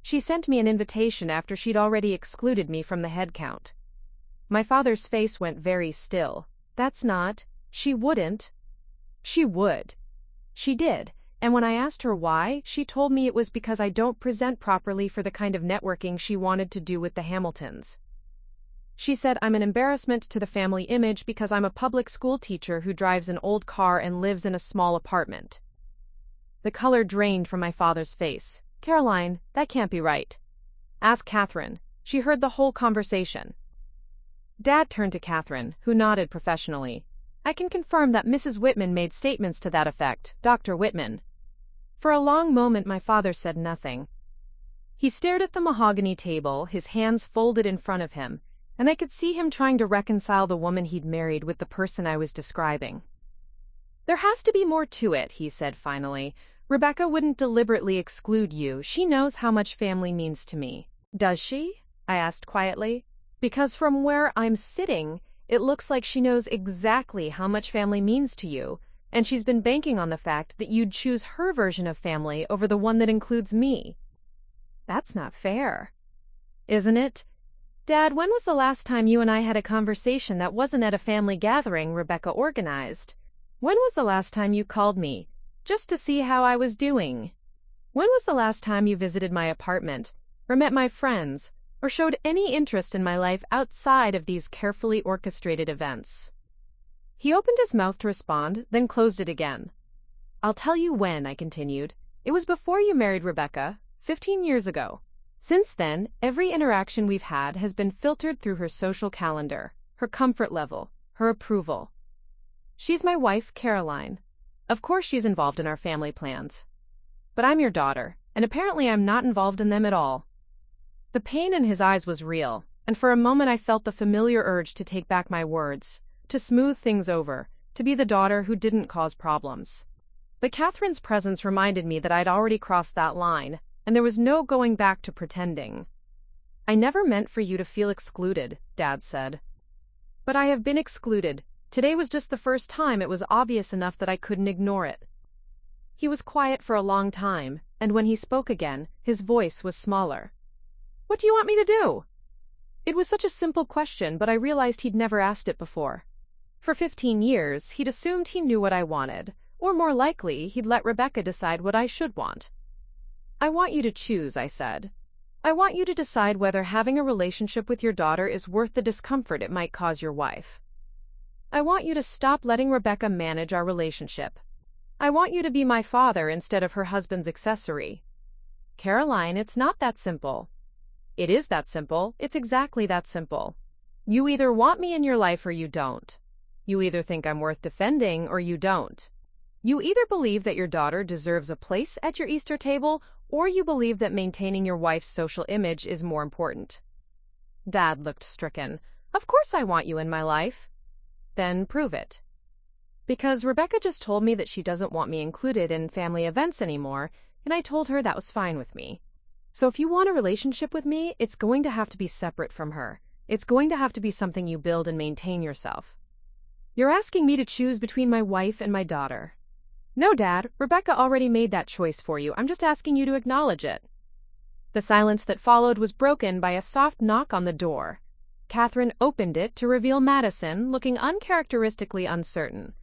She sent me an invitation after she'd already excluded me from the head count." My father's face went very still. "That's not... She wouldn't." "She would." "She did, and when I asked her why, she told me it was because I don't present properly for the kind of networking she wanted to do with the Hamiltons. She said I'm an embarrassment to the family image because I'm a public school teacher who drives an old car and lives in a small apartment." The color drained from my father's face. Caroline, that can't be right. Ask Catherine. She heard the whole conversation. Dad turned to Catherine, who nodded professionally. I can confirm that Mrs. Whitman made statements to that effect, Dr. Whitman. For a long moment my father said nothing. He stared at the mahogany table, his hands folded in front of him, and I could see him trying to reconcile the woman he'd married with the person I was describing. There has to be more to it, he said finally. Rebecca wouldn't deliberately exclude you. She knows how much family means to me. Does she? I asked quietly. Because from where I'm sitting, it looks like she knows exactly how much family means to you, and she's been banking on the fact that you'd choose her version of family over the one that includes me. That's not fair. Isn't it? Dad, when was the last time you and I had a conversation that wasn't at a family gathering Rebecca organized? When was the last time you called me, just to see how I was doing? When was the last time you visited my apartment, or met my friends, or showed any interest in my life outside of these carefully orchestrated events? He opened his mouth to respond, then closed it again. I'll tell you when, I continued. It was before you married Rebecca, 15 years ago. Since then, every interaction we've had has been filtered through her social calendar, her comfort level, her approval. She's my wife, Caroline. Of course she's involved in our family plans. But I'm your daughter, and apparently I'm not involved in them at all. The pain in his eyes was real, and for a moment I felt the familiar urge to take back my words, to smooth things over, to be the daughter who didn't cause problems. But Catherine's presence reminded me that I'd already crossed that line, and there was no going back to pretending. I never meant for you to feel excluded, Dad said. But I have been excluded. Today was just the first time it was obvious enough that I couldn't ignore it. He was quiet for a long time, and when he spoke again, his voice was smaller. What do you want me to do? It was such a simple question, but I realized he'd never asked it before. For 15 years, he'd assumed he knew what I wanted, or more likely, he'd let Rebecca decide what I should want. I want you to choose, I said. I want you to decide whether having a relationship with your daughter is worth the discomfort it might cause your wife. I want you to stop letting Rebecca manage our relationship. I want you to be my father instead of her husband's accessory. Caroline, it's not that simple. It is that simple. It's exactly that simple. You either want me in your life or you don't. You either think I'm worth defending or you don't. You either believe that your daughter deserves a place at your Easter table, or you believe that maintaining your wife's social image is more important. Dad looked stricken. Of course I want you in my life. Then prove it. Because Rebecca just told me that she doesn't want me included in family events anymore, and I told her that was fine with me. So if you want a relationship with me, it's going to have to be separate from her. It's going to have to be something you build and maintain yourself. You're asking me to choose between my wife and my daughter. No, Dad, Rebecca already made that choice for you. I'm just asking you to acknowledge it. The silence that followed was broken by a soft knock on the door. Catherine opened it to reveal Madison, looking uncharacteristically uncertain.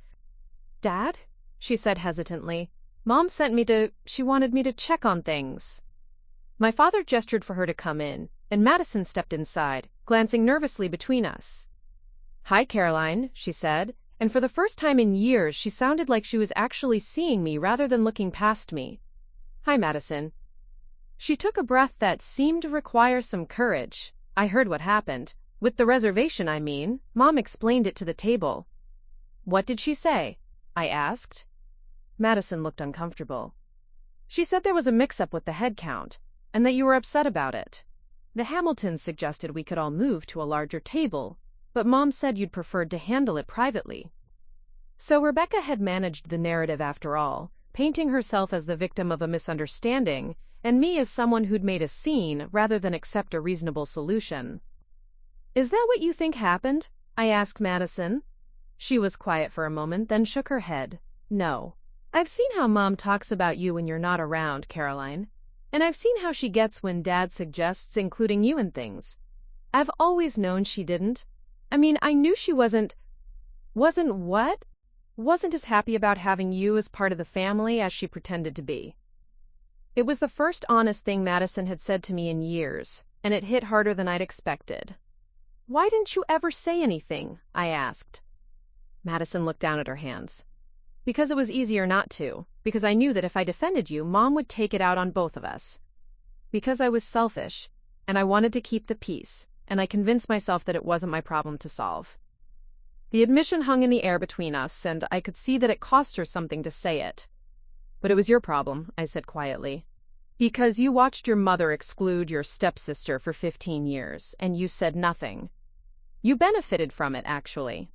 Dad? She said hesitantly. Mom sent me to... She wanted me to check on things. My father gestured for her to come in, and Madison stepped inside, glancing nervously between us. Hi, Caroline, she said, and for the first time in years she sounded like she was actually seeing me rather than looking past me. Hi, Madison. She took a breath that seemed to require some courage. I heard what happened. With the reservation, I mean. Mom explained it to the table. What did she say? I asked. Madison looked uncomfortable. She said there was a mix-up with the head count, and that you were upset about it. The Hamiltons suggested we could all move to a larger table, but Mom said you'd preferred to handle it privately. So Rebecca had managed the narrative after all, painting herself as the victim of a misunderstanding, and me as someone who'd made a scene rather than accept a reasonable solution. Is that what you think happened? I asked Madison. She was quiet for a moment, then shook her head. No. I've seen how Mom talks about you when you're not around, Caroline. And I've seen how she gets when Dad suggests including you in things. I've always known she didn't. I mean, I knew she wasn't what? Wasn't as happy about having you as part of the family as she pretended to be. It was the first honest thing Madison had said to me in years, and it hit harder than I'd expected. Why didn't you ever say anything? I asked. Madison looked down at her hands. Because it was easier not to. Because I knew that if I defended you, Mom would take it out on both of us. Because I was selfish, and I wanted to keep the peace, and I convinced myself that it wasn't my problem to solve. The admission hung in the air between us, and I could see that it cost her something to say it. But it was your problem, I said quietly. Because you watched your mother exclude your stepsister for 15 years, and you said nothing. You benefited from it, actually.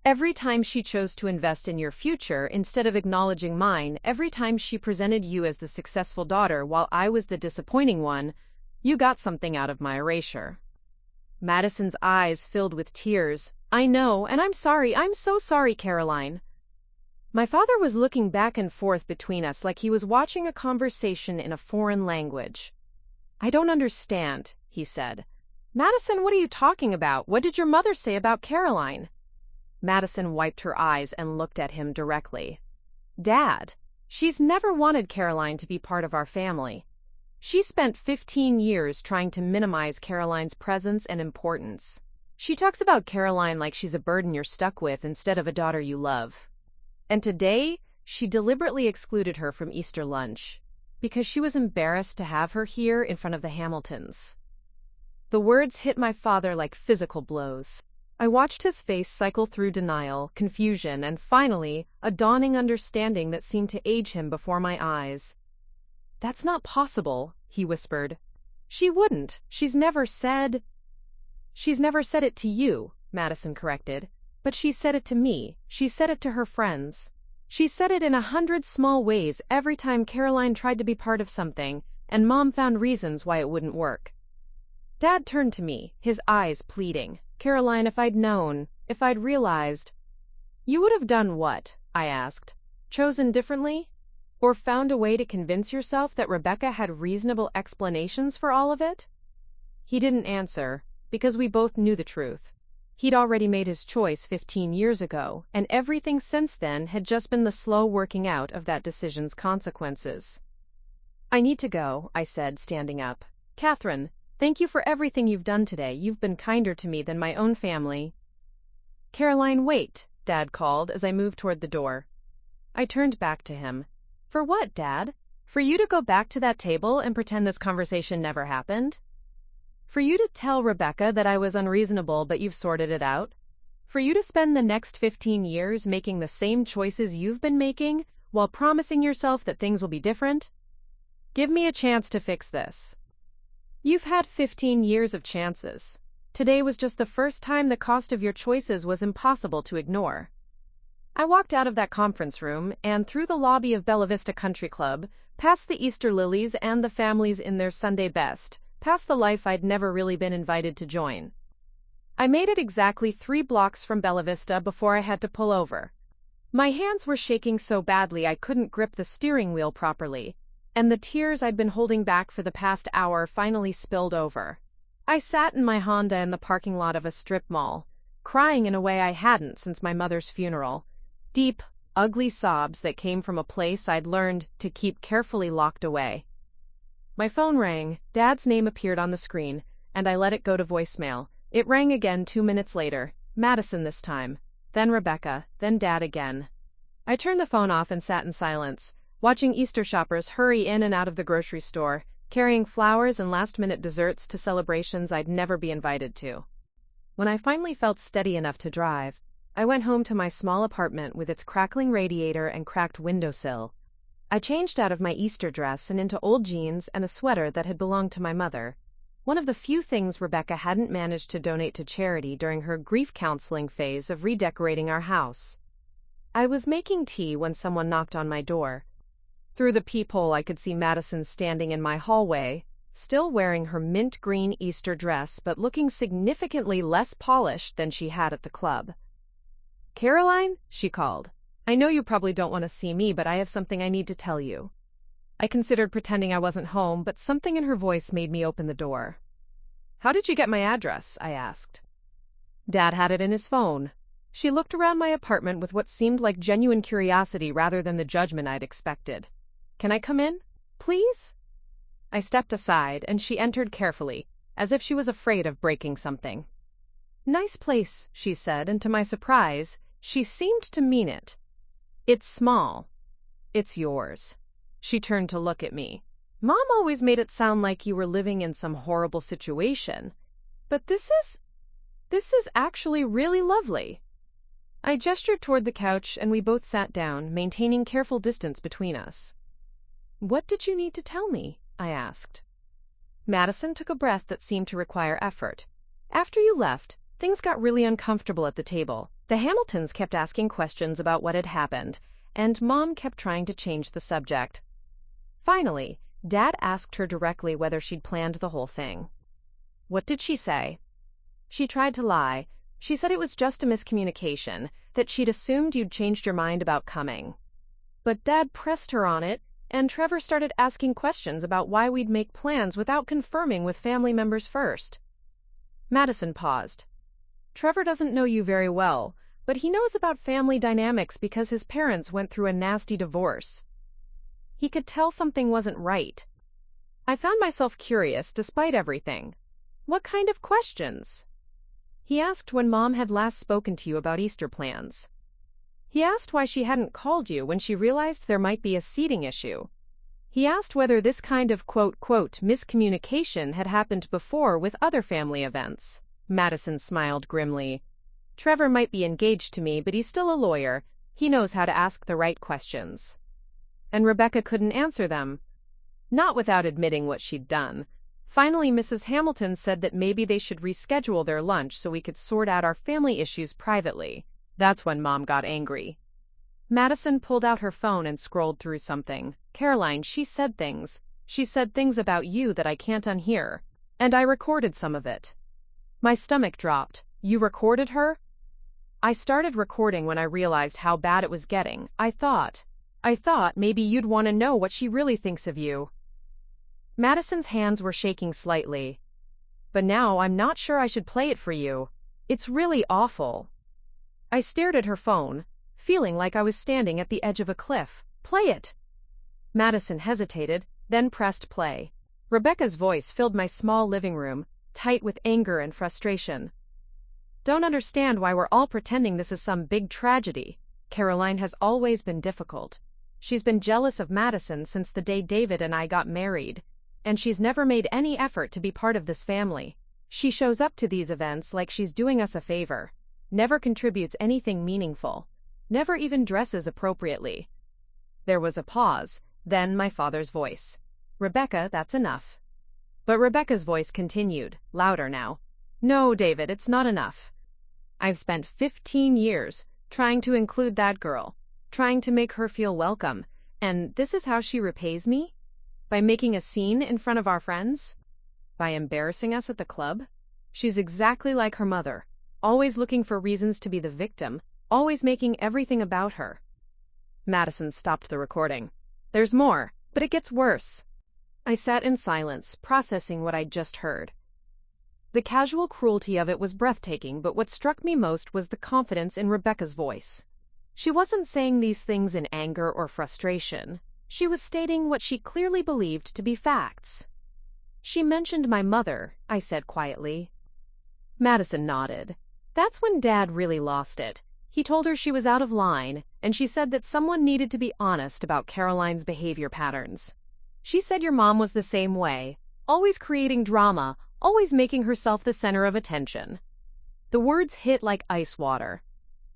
Every time she chose to invest in your future instead of acknowledging mine, every time she presented you as the successful daughter while I was the disappointing one, you got something out of my erasure. Madison's eyes filled with tears. I know, and I'm sorry. I'm so sorry, Caroline. My father was looking back and forth between us like he was watching a conversation in a foreign language. I don't understand, he said. Madison, what are you talking about? What did your mother say about Caroline? Madison wiped her eyes and looked at him directly. Dad, she's never wanted Caroline to be part of our family. She spent 15 years trying to minimize Caroline's presence and importance. She talks about Caroline like she's a burden you're stuck with instead of a daughter you love. And today, she deliberately excluded her from Easter lunch because she was embarrassed to have her here in front of the Hamiltons. The words hit my father like physical blows. I watched his face cycle through denial, confusion, and finally, a dawning understanding that seemed to age him before my eyes. That's not possible, he whispered. She wouldn't. She's never said it to you, Madison corrected. But she said it to me. She said it to her friends. She said it in 100 small ways every time Caroline tried to be part of something, and Mom found reasons why it wouldn't work. Dad turned to me, his eyes pleading. Caroline, if I'd known, if I'd realized. You would have done what? I asked. Chosen differently? Or found a way to convince yourself that Rebecca had reasonable explanations for all of it? He didn't answer, because we both knew the truth. He'd already made his choice 15 years ago, and everything since then had just been the slow working out of that decision's consequences. I need to go, I said, standing up. Catherine, thank you for everything you've done today. You've been kinder to me than my own family. Caroline, wait, Dad called as I moved toward the door. I turned back to him. For what, Dad? For you to go back to that table and pretend this conversation never happened? For you to tell Rebecca that I was unreasonable but you've sorted it out? For you to spend the next 15 years making the same choices you've been making while promising yourself that things will be different? Give me a chance to fix this. You've had 15 years of chances. Today was just the first time the cost of your choices was impossible to ignore. I walked out of that conference room and through the lobby of Bellavista Country Club, past the Easter lilies and the families in their Sunday best, past the life I'd never really been invited to join. I made it exactly 3 blocks from Bellavista before I had to pull over. My hands were shaking so badly I couldn't grip the steering wheel properly, and the tears I'd been holding back for the past hour finally spilled over. I sat in my Honda in the parking lot of a strip mall, crying in a way I hadn't since my mother's funeral. Deep, ugly sobs that came from a place I'd learned to keep carefully locked away. My phone rang, Dad's name appeared on the screen, and I let it go to voicemail. It rang again 2 minutes later, Madison this time, then Rebecca, then Dad again. I turned the phone off and sat in silence, watching Easter shoppers hurry in and out of the grocery store, carrying flowers and last-minute desserts to celebrations I'd never be invited to. When I finally felt steady enough to drive, I went home to my small apartment with its crackling radiator and cracked windowsill. I changed out of my Easter dress and into old jeans and a sweater that had belonged to my mother, one of the few things Rebecca hadn't managed to donate to charity during her grief counseling phase of redecorating our house. I was making tea when someone knocked on my door. Through the peephole I could see Madison standing in my hallway, still wearing her mint green Easter dress but looking significantly less polished than she had at the club. Caroline, she called. I know you probably don't want to see me, but I have something I need to tell you. I considered pretending I wasn't home, but something in her voice made me open the door. How did you get my address? I asked. Dad had it in his phone. She looked around my apartment with what seemed like genuine curiosity rather than the judgment I'd expected. Can I come in? Please? I stepped aside, and she entered carefully, as if she was afraid of breaking something. Nice place, she said, and to my surprise, she seemed to mean it. It's small. It's yours. She turned to look at me. Mom always made it sound like you were living in some horrible situation. But this is actually really lovely. I gestured toward the couch and we both sat down, maintaining careful distance between us. What did you need to tell me? I asked. Madison took a breath that seemed to require effort. After you left, things got really uncomfortable at the table. The Hamiltons kept asking questions about what had happened, and Mom kept trying to change the subject. Finally, Dad asked her directly whether she'd planned the whole thing. What did she say? She tried to lie. She said it was just a miscommunication, that she'd assumed you'd changed your mind about coming. But Dad pressed her on it, and Trevor started asking questions about why we'd make plans without confirming with family members first. Madison paused. Trevor doesn't know you very well, but he knows about family dynamics because his parents went through a nasty divorce. He could tell something wasn't right. I found myself curious despite everything. What kind of questions? He asked when Mom had last spoken to you about Easter plans. He asked why she hadn't called you when she realized there might be a seating issue. He asked whether this kind of quote-quote miscommunication had happened before with other family events. Madison smiled grimly. Trevor might be engaged to me, but he's still a lawyer. He knows how to ask the right questions. And Rebecca couldn't answer them. Not without admitting what she'd done. Finally, Mrs. Hamilton said that maybe they should reschedule their lunch so we could sort out our family issues privately. That's when Mom got angry. Madison pulled out her phone and scrolled through something. Caroline, she said things. She said things about you that I can't unhear. And I recorded some of it. My stomach dropped. You recorded her? I started recording when I realized how bad it was getting. I thought maybe you'd want to know what she really thinks of you. Madison's hands were shaking slightly. But now I'm not sure I should play it for you. It's really awful. I stared at her phone, feeling like I was standing at the edge of a cliff. Play it. Madison hesitated, then pressed play. Rebecca's voice filled my small living room, tight with anger and frustration. Don't understand why we're all pretending this is some big tragedy. Caroline has always been difficult. She's been jealous of Madison since the day David and I got married, and she's never made any effort to be part of this family. She shows up to these events like she's doing us a favor, never contributes anything meaningful, never even dresses appropriately. There was a pause, then my father's voice. Rebecca, that's enough. But Rebecca's voice continued, louder now. No, David, it's not enough. I've spent 15 years trying to include that girl, trying to make her feel welcome, and this is how she repays me? By making a scene in front of our friends? By embarrassing us at the club? She's exactly like her mother, always looking for reasons to be the victim, always making everything about her. Madison stopped the recording. There's more, but it gets worse. I sat in silence, processing what I'd just heard. The casual cruelty of it was breathtaking, but what struck me most was the confidence in Rebecca's voice. She wasn't saying these things in anger or frustration. She was stating what she clearly believed to be facts. She mentioned my mother, I said quietly. Madison nodded. That's when Dad really lost it. He told her she was out of line, and she said that someone needed to be honest about Caroline's behavior patterns. She said your mom was the same way, always creating drama, always making herself the center of attention. The words hit like ice water.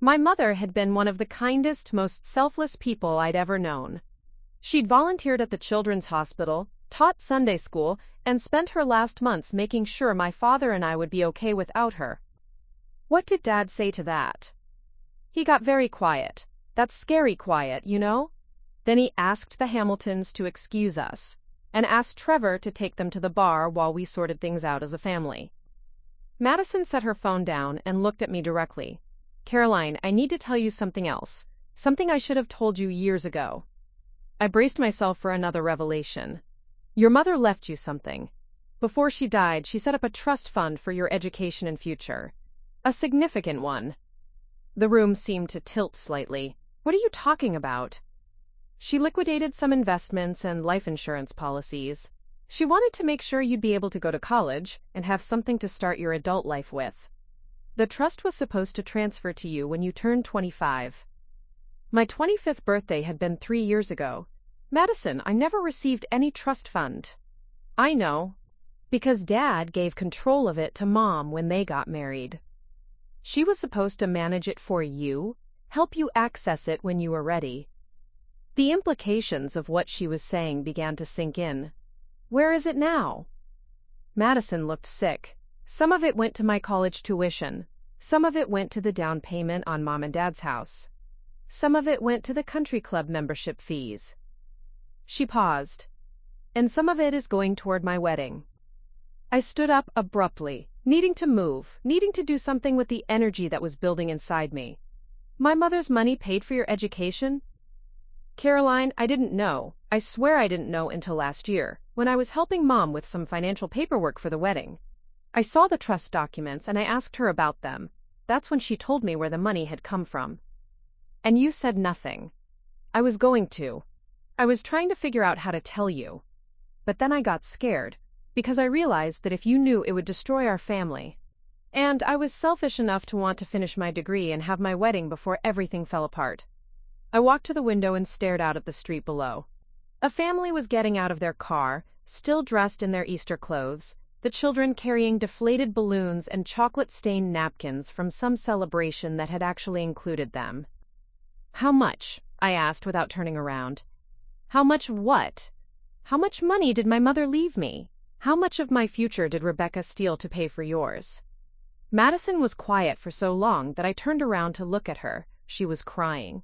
My mother had been one of the kindest, most selfless people I'd ever known. She'd volunteered at the Children's Hospital, taught Sunday school, and spent her last months making sure my father and I would be okay without her. What did Dad say to that? He got very quiet. That's scary quiet, you know? Then he asked the Hamiltons to excuse us, and asked Trevor to take them to the bar while we sorted things out as a family. Madison set her phone down and looked at me directly. Caroline, I need to tell you something else. Something I should have told you years ago. I braced myself for another revelation. Your mother left you something. Before she died, she set up a trust fund for your education and future. A significant one. The room seemed to tilt slightly. What are you talking about? She liquidated some investments and life insurance policies. She wanted to make sure you'd be able to go to college and have something to start your adult life with. The trust was supposed to transfer to you when you turned 25. My 25th birthday had been 3 years ago. Madison, I never received any trust fund. I know. Because Dad gave control of it to Mom when they got married. She was supposed to manage it for you, help you access it when you were ready. The implications of what she was saying began to sink in. Where is it now? Madison looked sick. Some of it went to my college tuition. Some of it went to the down payment on Mom and Dad's house. Some of it went to the country club membership fees. She paused. And some of it is going toward my wedding. I stood up abruptly, needing to move, needing to do something with the energy that was building inside me. My mother's money paid for your education? Caroline, I didn't know. I swear I didn't know until last year, when I was helping Mom with some financial paperwork for the wedding. I saw the trust documents and I asked her about them. That's when she told me where the money had come from. And you said nothing. I was going to. I was trying to figure out how to tell you. But then I got scared, because I realized that if you knew it would destroy our family. And I was selfish enough to want to finish my degree and have my wedding before everything fell apart. I walked to the window and stared out at the street below. A family was getting out of their car, still dressed in their Easter clothes, the children carrying deflated balloons and chocolate-stained napkins from some celebration that had actually included them. How much? I asked without turning around. How much what? How much money did my mother leave me? How much of my future did Rebecca steal to pay for yours? Madison was quiet for so long that I turned around to look at her. She was crying.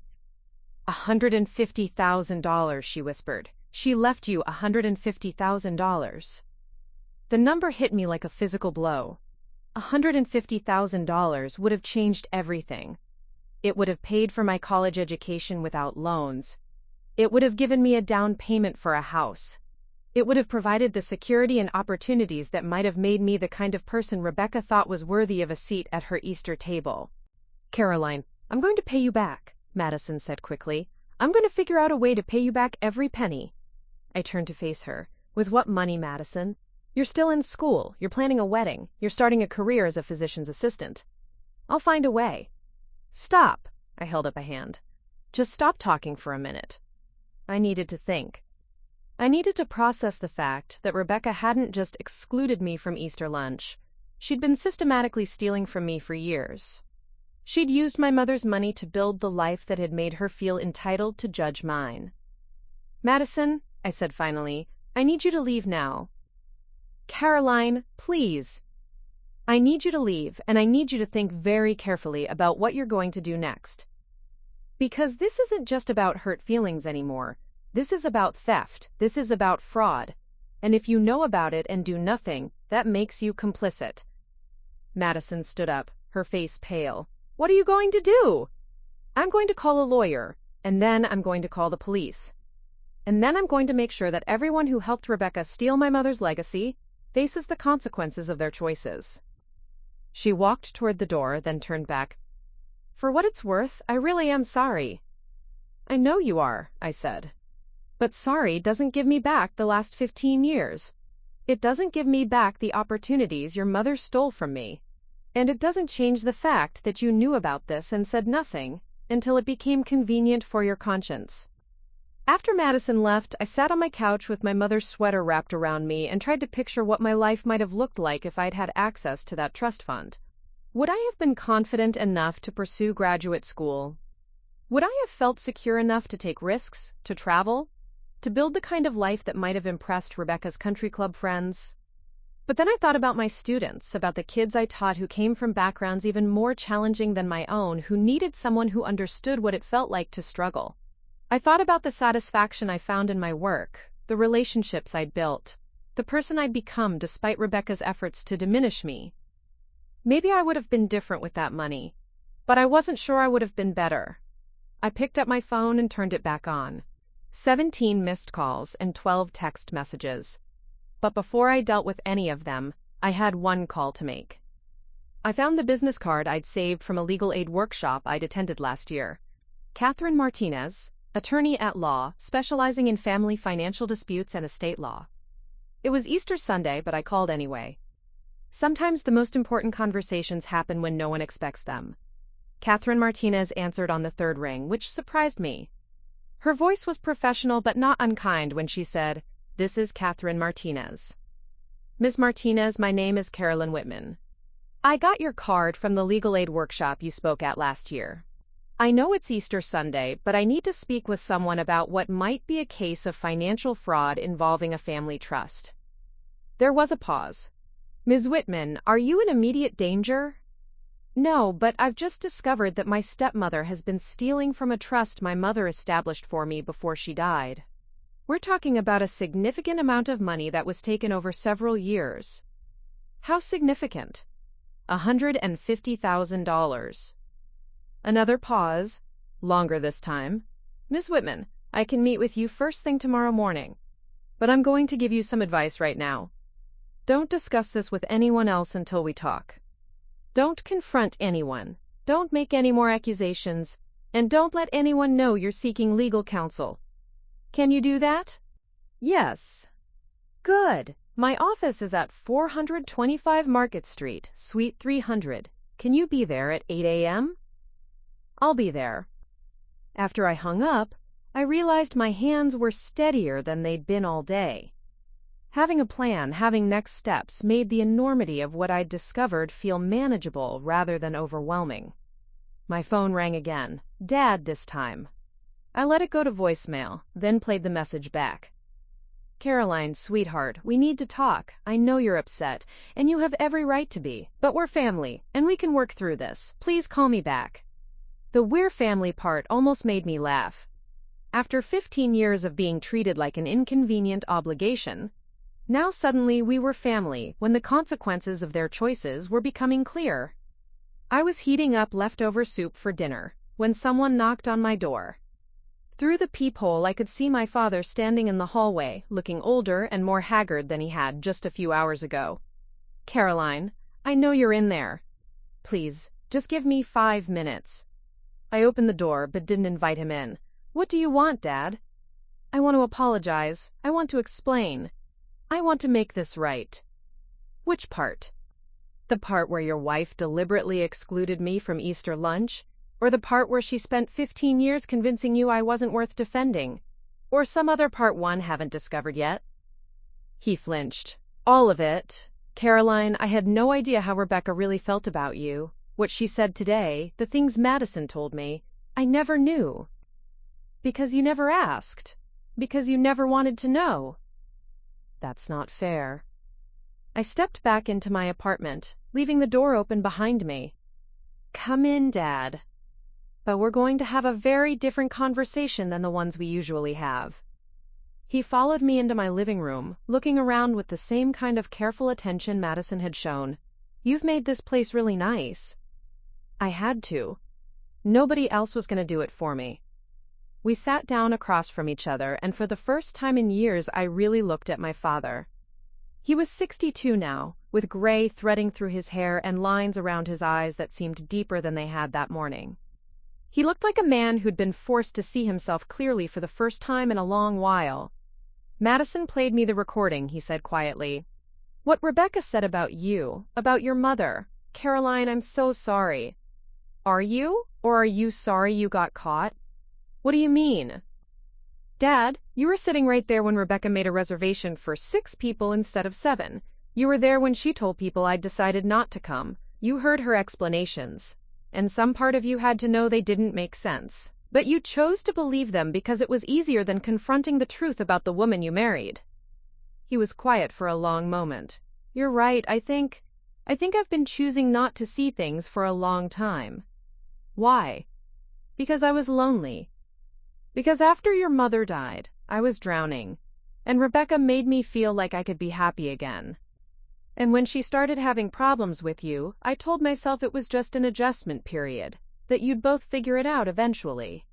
$150,000, she whispered. She left you $150,000. The number hit me like a physical blow. $150,000 would have changed everything. It would have paid for my college education without loans. It would have given me a down payment for a house. It would have provided the security and opportunities that might have made me the kind of person Rebecca thought was worthy of a seat at her Easter table. Caroline, I'm going to pay you back, Madison said quickly. I'm going to figure out a way to pay you back every penny. I turned to face her. With what money, Madison? You're still in school. You're planning a wedding. You're starting a career as a physician's assistant. I'll find a way. Stop, I held up a hand. Just stop talking for a minute. I needed to think. I needed to process the fact that Rebecca hadn't just excluded me from Easter lunch. She'd been systematically stealing from me for years. She'd used my mother's money to build the life that had made her feel entitled to judge mine. Madison, I said finally, I need you to leave now. Caroline, please. I need you to leave, and I need you to think very carefully about what you're going to do next. Because this isn't just about hurt feelings anymore. This is about theft. This is about fraud. And if you know about it and do nothing, that makes you complicit. Madison stood up, her face pale. What are you going to do? I'm going to call a lawyer, and then I'm going to call the police. And then I'm going to make sure that everyone who helped Rebecca steal my mother's legacy faces the consequences of their choices. She walked toward the door, then turned back. For what it's worth, I really am sorry. I know you are, I said. But sorry doesn't give me back the last 15 years. It doesn't give me back the opportunities your mother stole from me. And it doesn't change the fact that you knew about this and said nothing until it became convenient for your conscience. After Madison left, I sat on my couch with my mother's sweater wrapped around me and tried to picture what my life might have looked like if I'd had access to that trust fund. Would I have been confident enough to pursue graduate school? Would I have felt secure enough to take risks, to travel, to build the kind of life that might have impressed Rebecca's country club friends? But then I thought about my students, about the kids I taught who came from backgrounds even more challenging than my own, who needed someone who understood what it felt like to struggle. I thought about the satisfaction I found in my work, the relationships I'd built, the person I'd become despite Rebecca's efforts to diminish me. Maybe I would have been different with that money, but I wasn't sure I would have been better. I picked up my phone and turned it back on. 17 missed calls and 12 text messages. But before I dealt with any of them, I had one call to make. I found the business card I'd saved from a legal aid workshop I'd attended last year. Catherine Martinez, attorney at law, specializing in family financial disputes and estate law. It was Easter Sunday, but I called anyway. Sometimes the most important conversations happen when no one expects them. Catherine Martinez answered on the third ring, which surprised me. Her voice was professional but not unkind when she said, "This is Catherine Martinez." "Miss Martinez, my name is Carolyn Whitman. I got your card from the legal aid workshop you spoke at last year. I know it's Easter Sunday, but I need to speak with someone about what might be a case of financial fraud involving a family trust." There was a pause. "Ms. Whitman, are you in immediate danger?" "No, but I've just discovered that my stepmother has been stealing from a trust my mother established for me before she died. We're talking about a significant amount of money that was taken over several years." "How significant?" $150,000. Another pause, longer this time. "Ms. Whitman, I can meet with you first thing tomorrow morning, but I'm going to give you some advice right now. Don't discuss this with anyone else until we talk. Don't confront anyone, don't make any more accusations, and don't let anyone know you're seeking legal counsel. Can you do that?" "Yes." "Good. My office is at 425 Market Street, Suite 300. Can you be there at 8 a.m.? "I'll be there." After I hung up, I realized my hands were steadier than they'd been all day. Having a plan, having next steps, made the enormity of what I'd discovered feel manageable rather than overwhelming. My phone rang again. Dad this time. I let it go to voicemail, then played the message back. "Caroline, sweetheart, we need to talk. I know you're upset, and you have every right to be, but we're family, and we can work through this. Please call me back." The "we're family" part almost made me laugh. After 15 years of being treated like an inconvenient obligation, now suddenly we were family when the consequences of their choices were becoming clear. I was heating up leftover soup for dinner when someone knocked on my door. Through the peephole I could see my father standing in the hallway, looking older and more haggard than he had just a few hours ago. "Caroline, I know you're in there. Please, just give me 5 minutes." I opened the door but didn't invite him in. "What do you want, Dad?" "I want to apologize. I want to explain. I want to make this right." "Which part? The part where your wife deliberately excluded me from Easter lunch? Or the part where she spent 15 years convincing you I wasn't worth defending? Or some other part one haven't discovered yet?" He flinched. "All of it. Caroline, I had no idea how Rebecca really felt about you. What she said today, the things Madison told me, I never knew. Because you never asked. Because you never wanted to know." "That's not fair." I stepped back into my apartment, leaving the door open behind me. "Come in, Dad. But we're going to have a very different conversation than the ones we usually have." He followed me into my living room, looking around with the same kind of careful attention Madison had shown. "You've made this place really nice." I had to. Nobody else was going to do it for me. We sat down across from each other, and for the first time in years I really looked at my father. He was 62 now, with gray threading through his hair and lines around his eyes that seemed deeper than they had that morning. He looked like a man who'd been forced to see himself clearly for the first time in a long while. "Madison played me the recording," he said quietly. "What Rebecca said about you, about your mother. Caroline, I'm so sorry." "Are you? Or are you sorry you got caught?" "What do you mean?" "Dad, you were sitting right there when Rebecca made a reservation for 6 people instead of 7. You were there when she told people I'd decided not to come. You heard her explanations. And some part of you had to know they didn't make sense. But you chose to believe them because it was easier than confronting the truth about the woman you married." He was quiet for a long moment. "You're right, I think I've been choosing not to see things for a long time." "Why?" "Because I was lonely. Because after your mother died, I was drowning, and Rebecca made me feel like I could be happy again. And when she started having problems with you, I told myself it was just an adjustment period, that you'd both figure it out eventually.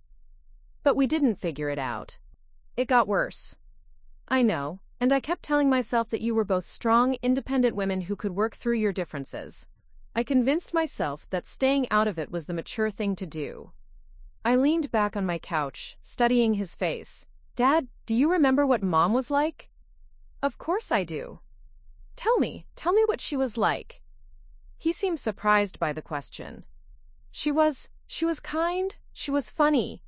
But we didn't figure it out. It got worse. I know, and I kept telling myself that you were both strong, independent women who could work through your differences. I convinced myself that staying out of it was the mature thing to do." I leaned back on my couch, studying his face. "Dad, do you remember what Mom was like?" "Of course I do." Tell me what she was like." He seemed surprised by the question. She was kind, she was funny.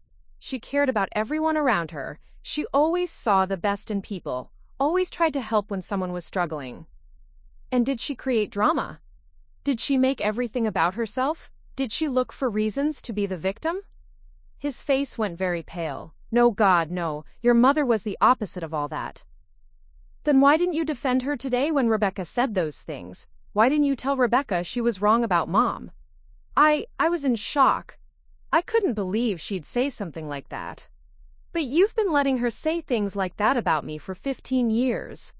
She cared about everyone around her. She always saw the best in people, always tried to help when someone was struggling. And did she create drama? Did she make everything about herself? Did she look for reasons to be the victim? His face went very pale. No, God, no. Your mother was the opposite of all that. Then why didn't you defend her today when Rebecca said those things? Why didn't you tell Rebecca she was wrong about Mom? I was in shock. I couldn't believe she'd say something like that. But you've been letting her say things like that about me for 15 years.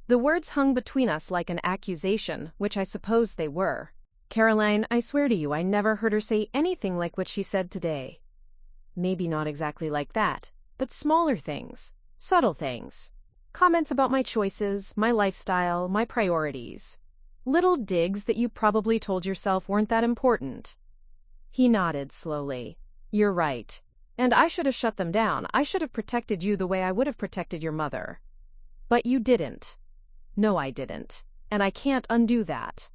The words hung between us like an accusation, which I suppose they were. Caroline, I swear to you I never heard her say anything like what she said today. Maybe not exactly like that, but smaller things, subtle things. Comments about my choices, my lifestyle, my priorities. Little digs that you probably told yourself weren't that important. He nodded slowly. You're right. And I should have shut them down. I should have protected you the way I would have protected your mother. But you didn't. No, I didn't. And I can't undo that.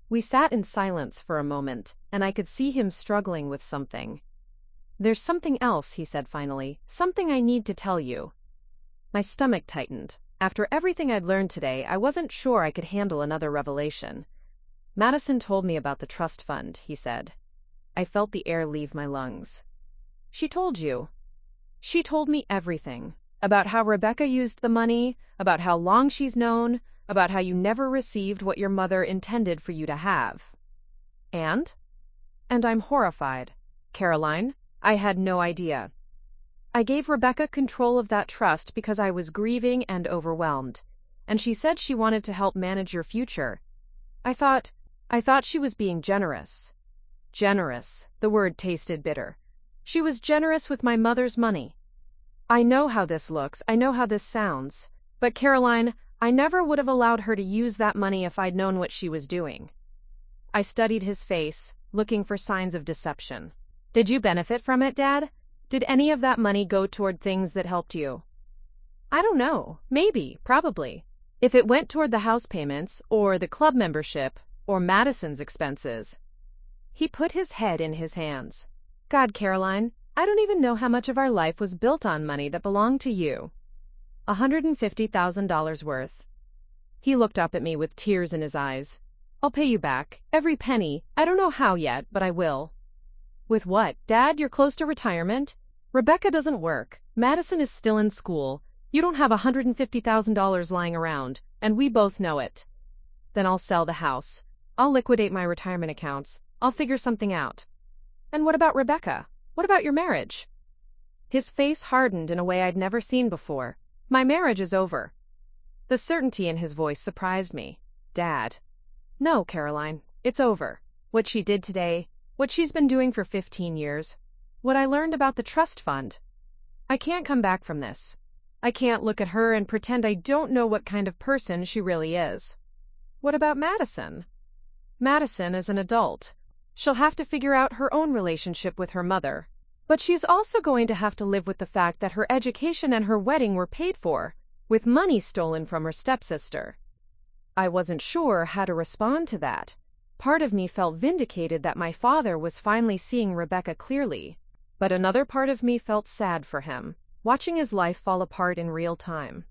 We sat in silence for a moment, and I could see him struggling with something. There's something else, he said finally. Something I need to tell you. My stomach tightened. After everything I'd learned today, I wasn't sure I could handle another revelation. Madison told me about the trust fund, he said. I felt the air leave my lungs. She told you. She told me everything. About how Rebecca used the money, about how long she's known, about how you never received what your mother intended for you to have. And I'm horrified. Caroline, I had no idea. I gave Rebecca control of that trust because I was grieving and overwhelmed, and she said she wanted to help manage your future. I thought she was being generous. Generous, the word tasted bitter. She was generous with my mother's money. I know how this looks, I know how this sounds, but Caroline, I never would have allowed her to use that money if I'd known what she was doing. I studied his face, looking for signs of deception. Did you benefit from it, Dad? Did any of that money go toward things that helped you? I don't know. Maybe, probably. If it went toward the house payments, or the club membership, or Madison's expenses. He put his head in his hands. God, Caroline, I don't even know how much of our life was built on money that belonged to you. $150,000 worth. He looked up at me with tears in his eyes. I'll pay you back, every penny. I don't know how yet, but I will. With what? Dad, you're close to retirement? Rebecca doesn't work. Madison is still in school. You don't have $150,000 lying around, and we both know it. Then I'll sell the house. I'll liquidate my retirement accounts. I'll figure something out. And what about Rebecca? What about your marriage? His face hardened in a way I'd never seen before. My marriage is over. The certainty in his voice surprised me. Dad. No, Caroline, it's over. What she did today, what she's been doing for 15 years, what I learned about the trust fund. I can't come back from this. I can't look at her and pretend I don't know what kind of person she really is. What about Madison? Madison is an adult. She'll have to figure out her own relationship with her mother. But she's also going to have to live with the fact that her education and her wedding were paid for, with money stolen from her stepsister. I wasn't sure how to respond to that. Part of me felt vindicated that my father was finally seeing Rebecca clearly, but another part of me felt sad for him, watching his life fall apart in real time.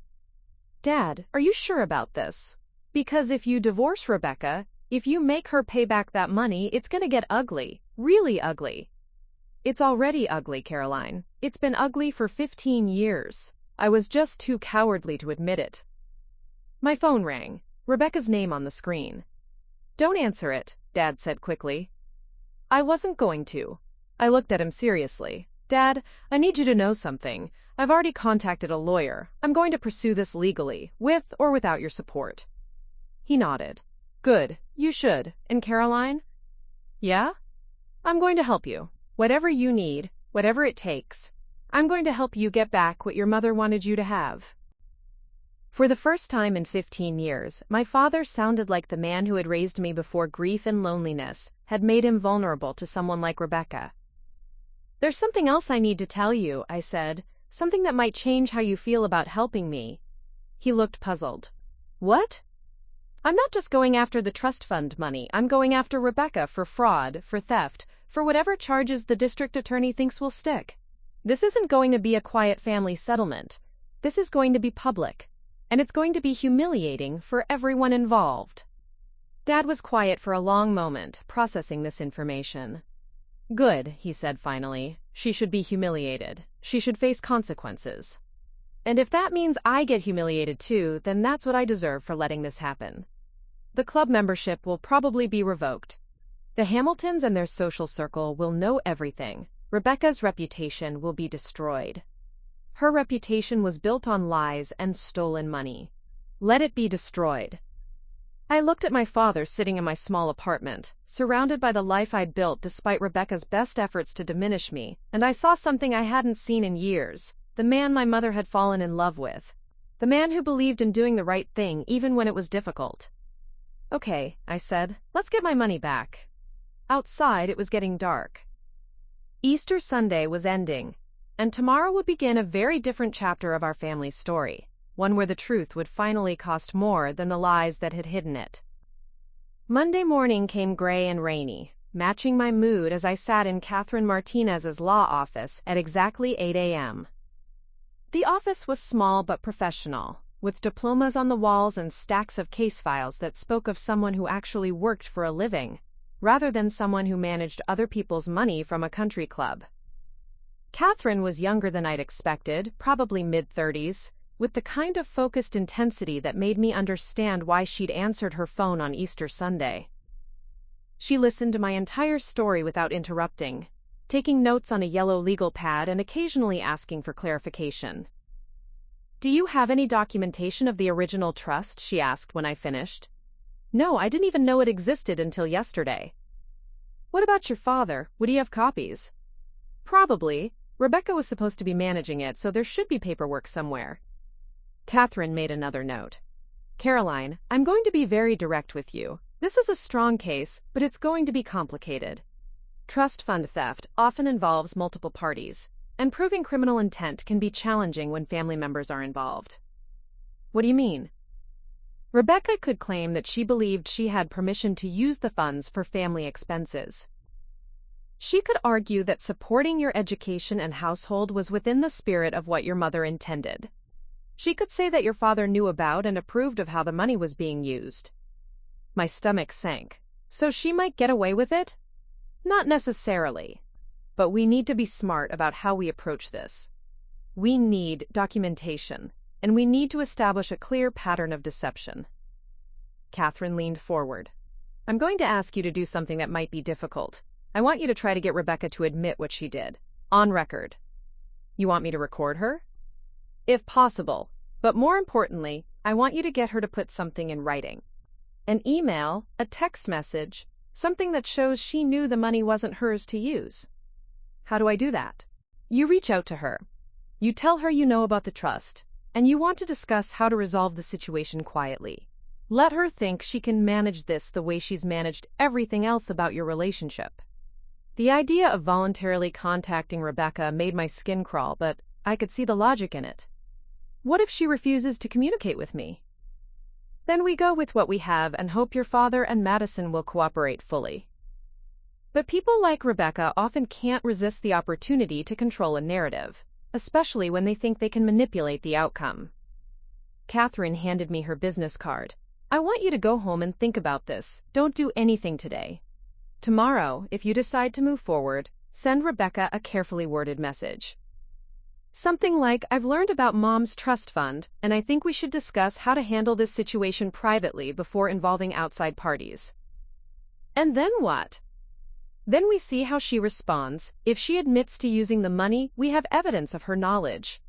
Dad, are you sure about this? Because if you divorce Rebecca, if you make her pay back that money, it's going to get ugly, really ugly. It's already ugly, Caroline. It's been ugly for 15 years. I was just too cowardly to admit it. My phone rang, Rebecca's name on the screen. Don't answer it, Dad said quickly. I wasn't going to. I looked at him seriously. Dad, I need you to know something. I've already contacted a lawyer. I'm going to pursue this legally, with or without your support. He nodded. Good, you should. And Caroline? Yeah? I'm going to help you. Whatever you need, whatever it takes. I'm going to help you get back what your mother wanted you to have. For the first time in 15 years, my father sounded like the man who had raised me before grief and loneliness had made him vulnerable to someone like Rebecca. There's something else I need to tell you, I said, something that might change how you feel about helping me. He looked puzzled. What? I'm not just going after the trust fund money. I'm going after Rebecca for fraud, for theft, for whatever charges the district attorney thinks will stick. This isn't going to be a quiet family settlement. This is going to be public, and it's going to be humiliating for everyone involved. Dad was quiet for a long moment, processing this information. Good, he said finally. She should be humiliated. She should face consequences. And if that means I get humiliated too, then that's what I deserve for letting this happen. The club membership will probably be revoked. The Hamiltons and their social circle will know everything. Rebecca's reputation will be destroyed. Her reputation was built on lies and stolen money. Let it be destroyed. I looked at my father sitting in my small apartment, surrounded by the life I'd built despite Rebecca's best efforts to diminish me, and I saw something I hadn't seen in years, the man my mother had fallen in love with. The man who believed in doing the right thing even when it was difficult. Okay, I said, let's get my money back. Outside, it was getting dark. Easter Sunday was ending, and tomorrow would begin a very different chapter of our family's story, one where the truth would finally cost more than the lies that had hidden it. Monday morning came gray and rainy, matching my mood as I sat in Catherine Martinez's law office at exactly 8 a.m. The office was small but professional, with diplomas on the walls and stacks of case files that spoke of someone who actually worked for a living, rather than someone who managed other people's money from a country club. Catherine was younger than I'd expected, probably mid-30s, with the kind of focused intensity that made me understand why she'd answered her phone on Easter Sunday. She listened to my entire story without interrupting, taking notes on a yellow legal pad and occasionally asking for clarification. "Do you have any documentation of the original trust?" she asked when I finished. "No, I didn't even know it existed until yesterday." "What about your father? Would he have copies?" "Probably. Rebecca was supposed to be managing it, so there should be paperwork somewhere." Catherine made another note. "Caroline, I'm going to be very direct with you. This is a strong case, but it's going to be complicated. Trust fund theft often involves multiple parties, and proving criminal intent can be challenging when family members are involved." "What do you mean?" "Rebecca could claim that she believed she had permission to use the funds for family expenses. She could argue that supporting your education and household was within the spirit of what your mother intended. She could say that your father knew about and approved of how the money was being used." My stomach sank. So she might get away with it? Not necessarily. But we need to be smart about how we approach this. We need documentation, and we need to establish a clear pattern of deception. Catherine leaned forward. "I'm going to ask you to do something that might be difficult. I want you to try to get Rebecca to admit what she did. On record." "You want me to record her?" "If possible. But more importantly, I want you to get her to put something in writing. An email, a text message, something that shows she knew the money wasn't hers to use." "How do I do that?" "You reach out to her. You tell her you know about the trust, and you want to discuss how to resolve the situation quietly. Let her think she can manage this the way she's managed everything else about your relationship." The idea of voluntarily contacting Rebecca made my skin crawl, but I could see the logic in it. What if she refuses to communicate with me? Then we go with what we have and hope your father and Madison will cooperate fully. But people like Rebecca often can't resist the opportunity to control a narrative, especially when they think they can manipulate the outcome. Catherine handed me her business card. "I want you to go home and think about this. Don't do anything today. Tomorrow, if you decide to move forward, send Rebecca a carefully worded message. Something like, 'I've learned about Mom's trust fund, and I think we should discuss how to handle this situation privately before involving outside parties.' And then what? Then we see how she responds. If she admits to using the money, we have evidence of her knowledge.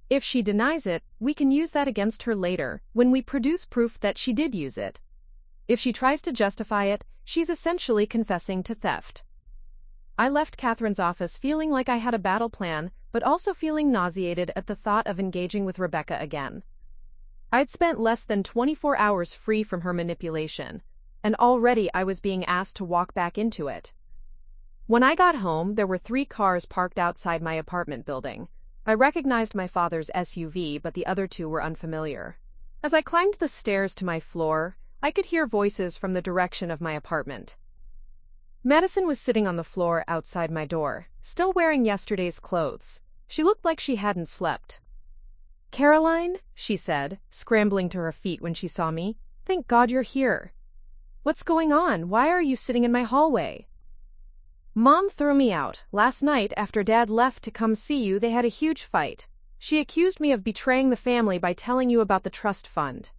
If she denies it, we can use that against her later, when we produce proof that she did use it. If she tries to justify it, she's essentially confessing to theft." I left Catherine's office feeling like I had a battle plan, but also feeling nauseated at the thought of engaging with Rebecca again. I'd spent less than 24 hours free from her manipulation, and already I was being asked to walk back into it. When I got home, there were 3 cars parked outside my apartment building. I recognized my father's SUV, but the other 2 were unfamiliar. As I climbed the stairs to my floor, I could hear voices from the direction of my apartment. Madison was sitting on the floor outside my door, still wearing yesterday's clothes. She looked like she hadn't slept. "Caroline," she said, scrambling to her feet when she saw me. "Thank God you're here. What's going on? Why are you sitting in my hallway?" "Mom threw me out. Last night, after Dad left to come see you, they had a huge fight. She accused me of betraying the family by telling you about the trust fund.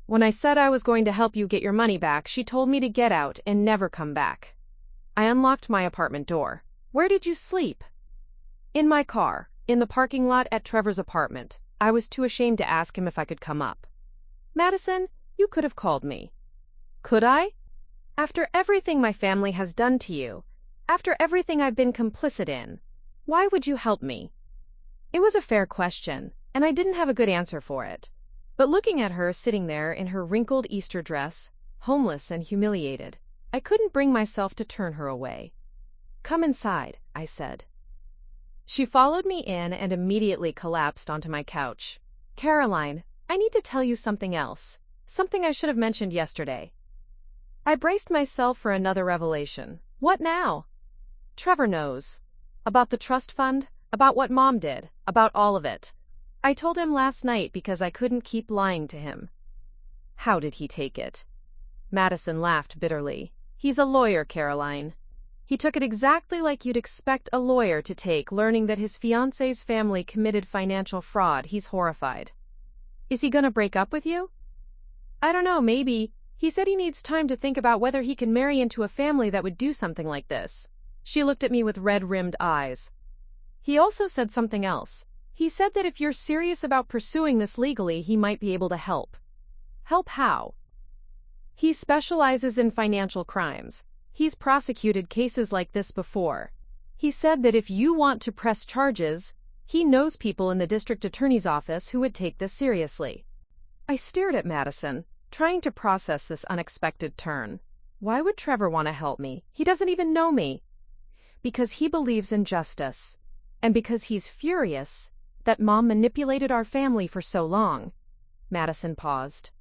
When I said I was going to help you get your money back, she told me to get out and never come back. I unlocked my apartment door." "Where did you sleep?" "In my car, in the parking lot at Trevor's apartment. I was too ashamed to ask him if I could come up." "Madison, you could have called me." "Could I? After everything my family has done to you, after everything I've been complicit in, why would you help me?" It was a fair question, and I didn't have a good answer for it. But looking at her sitting there in her wrinkled Easter dress, homeless and humiliated, I couldn't bring myself to turn her away. "Come inside," I said. She followed me in and immediately collapsed onto my couch. "Caroline, I need to tell you something else, something I should have mentioned yesterday." I braced myself for another revelation. "What now?" "Trevor knows. About the trust fund, about what Mom did, about all of it. I told him last night because I couldn't keep lying to him." "How did he take it?" Madison laughed bitterly. "He's a lawyer, Caroline. He took it exactly like you'd expect a lawyer to take, learning that his fiancé's family committed financial fraud. He's horrified." "Is he gonna break up with you?" "I don't know, maybe. He said he needs time to think about whether he can marry into a family that would do something like this." She looked at me with red-rimmed eyes. "He also said something else. He said that if you're serious about pursuing this legally, he might be able to help." "Help how?" "He specializes in financial crimes. He's prosecuted cases like this before. He said that if you want to press charges, he knows people in the district attorney's office who would take this seriously." I stared at Madison, trying to process this unexpected turn. Why would Trevor want to help me? He doesn't even know me. Because he believes in justice. And because he's furious that Mom manipulated our family for so long. Madison paused.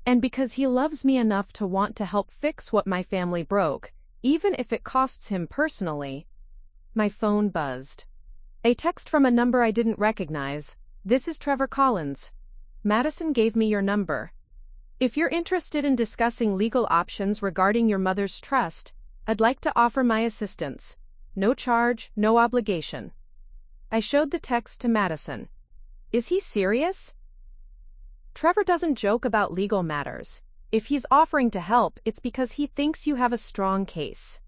"And because he loves me enough to want to help fix what my family broke, even if it costs him personally." My phone buzzed. A text from a number I didn't recognize. "This is Trevor Collins. Madison gave me your number. If you're interested in discussing legal options regarding your mother's trust, I'd like to offer my assistance. No charge, no obligation." I showed the text to Madison. "Is he serious?" "Trevor doesn't joke about legal matters. If he's offering to help, it's because he thinks you have a strong case."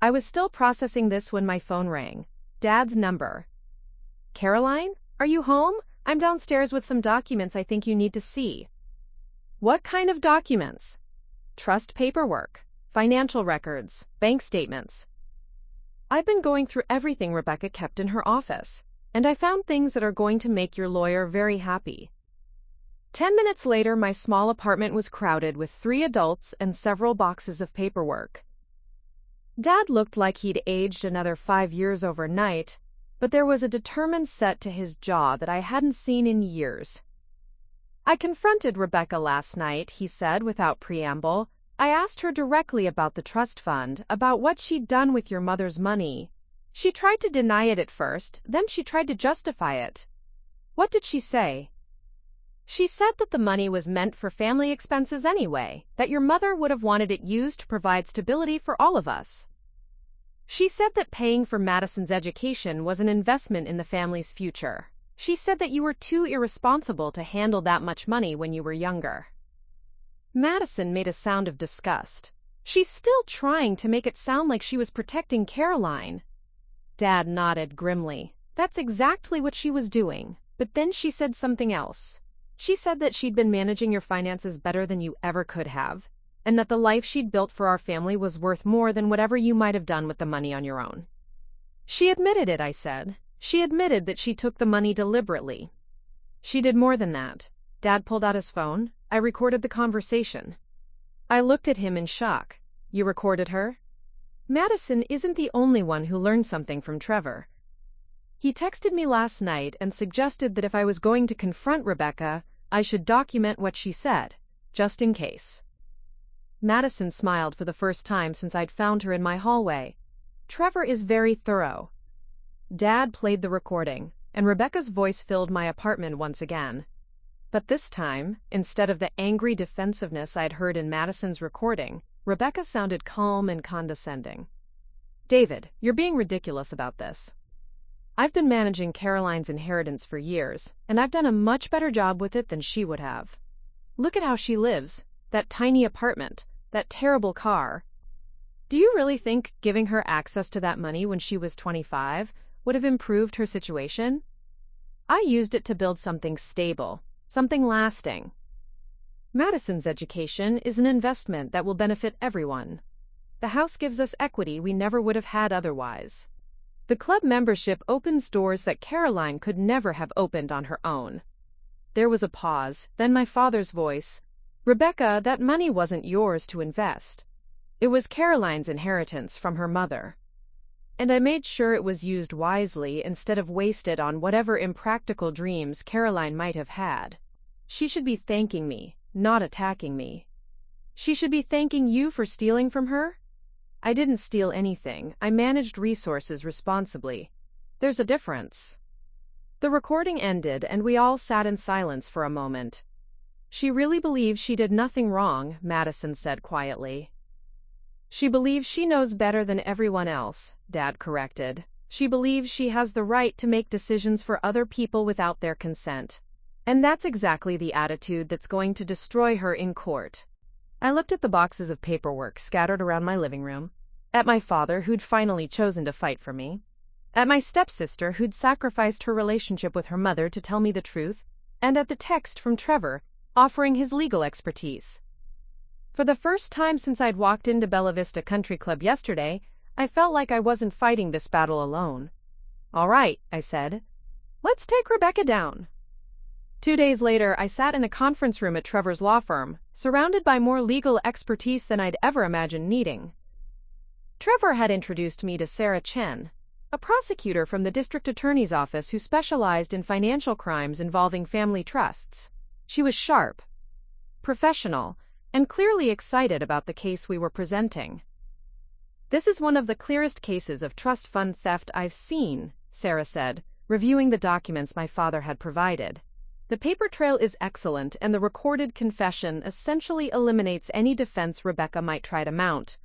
I was still processing this when my phone rang. Dad's number. "Caroline, are you home? I'm downstairs with some documents I think you need to see." "What kind of documents?" "Trust paperwork, financial records, bank statements." "I've been going through everything Rebecca kept in her office, and I found things that are going to make your lawyer very happy." 10 minutes later, my small apartment was crowded with 3 adults and several boxes of paperwork. Dad looked like he'd aged another 5 years overnight, but there was a determined set to his jaw that I hadn't seen in years. "I confronted Rebecca last night," he said without preamble. "I asked her directly about the trust fund, about what she'd done with your mother's money. She tried to deny it at first, then she tried to justify it." "What did she say?" "She said that the money was meant for family expenses anyway, that your mother would have wanted it used to provide stability for all of us. She said that paying for Madison's education was an investment in the family's future. She said that you were too irresponsible to handle that much money when you were younger." Madison made a sound of disgust. "She's still trying to make it sound like she was protecting Caroline." Dad nodded grimly. "That's exactly what she was doing. But then she said something else. She said that she'd been managing your finances better than you ever could have, and that the life she'd built for our family was worth more than whatever you might have done with the money on your own." "She admitted it," I said. "She admitted that she took the money deliberately." "She did more than that." Dad pulled out his phone. I recorded the conversation. I looked at him in shock. "You recorded her?" Madison isn't the only one who learned something from Trevor. He texted me last night and suggested that if I was going to confront Rebecca, I should document what she said, just in case. Madison smiled for the first time since I'd found her in my hallway. Trevor is very thorough. Dad played the recording, and Rebecca's voice filled my apartment once again. But this time, instead of the angry defensiveness I'd heard in Madison's recording, Rebecca sounded calm and condescending. David, you're being ridiculous about this. I've been managing Caroline's inheritance for years, and I've done a much better job with it than she would have. Look at how she lives, that tiny apartment, that terrible car. Do you really think giving her access to that money when she was 25 would have improved her situation? I used it to build something stable, something lasting. Madison's education is an investment that will benefit everyone. The house gives us equity we never would have had otherwise. The club membership opens doors that Caroline could never have opened on her own. There was a pause, then my father's voice. Rebecca, that money wasn't yours to invest. It was Caroline's inheritance from her mother. And I made sure it was used wisely instead of wasted on whatever impractical dreams Caroline might have had. She should be thanking me, not attacking me. She should be thanking you for stealing from her? I didn't steal anything. I managed resources responsibly. There's a difference. The recording ended and we all sat in silence for a moment. She really believes she did nothing wrong, Madison said quietly. She believes she knows better than everyone else, Dad corrected. She believes she has the right to make decisions for other people without their consent. And that's exactly the attitude that's going to destroy her in court. I looked at the boxes of paperwork scattered around my living room, at my father who'd finally chosen to fight for me, at my stepsister who'd sacrificed her relationship with her mother to tell me the truth, and at the text from Trevor offering his legal expertise. For the first time since I'd walked into Bellavista Country Club yesterday, I felt like I wasn't fighting this battle alone. All right, I said. Let's take Rebecca down. 2 days later, I sat in a conference room at Trevor's law firm, surrounded by more legal expertise than I'd ever imagined needing. Trevor had introduced me to Sarah Chen, a prosecutor from the district attorney's office who specialized in financial crimes involving family trusts. She was sharp, professional, and clearly excited about the case we were presenting. This is one of the clearest cases of trust fund theft I've seen, Sarah said, reviewing the documents my father had provided. The paper trail is excellent, and the recorded confession essentially eliminates any defense Rebecca might try to mount.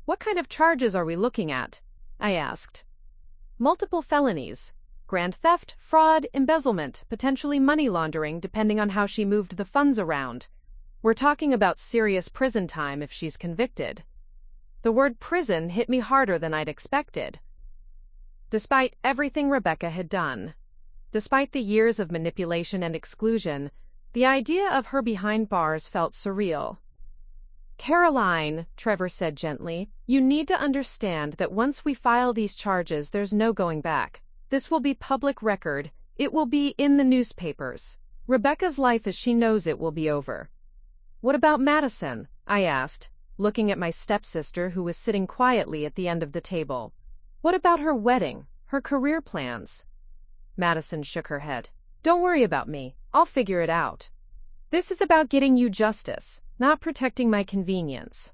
What kind of charges are we looking at? I asked. Multiple felonies. Grand theft, fraud, embezzlement, potentially money laundering, depending on how she moved the funds around. We're talking about serious prison time if she's convicted. The word prison hit me harder than I'd expected. Despite everything Rebecca had done, despite the years of manipulation and exclusion, the idea of her behind bars felt surreal. Caroline, Trevor said gently, you need to understand that once we file these charges, there's no going back. This will be public record. It will be in the newspapers. Rebecca's life as she knows it will be over. What about Madison? I asked, looking at my stepsister who was sitting quietly at the end of the table. What about her wedding, her career plans? Madison shook her head. Don't worry about me. I'll figure it out. This is about getting you justice, not protecting my convenience.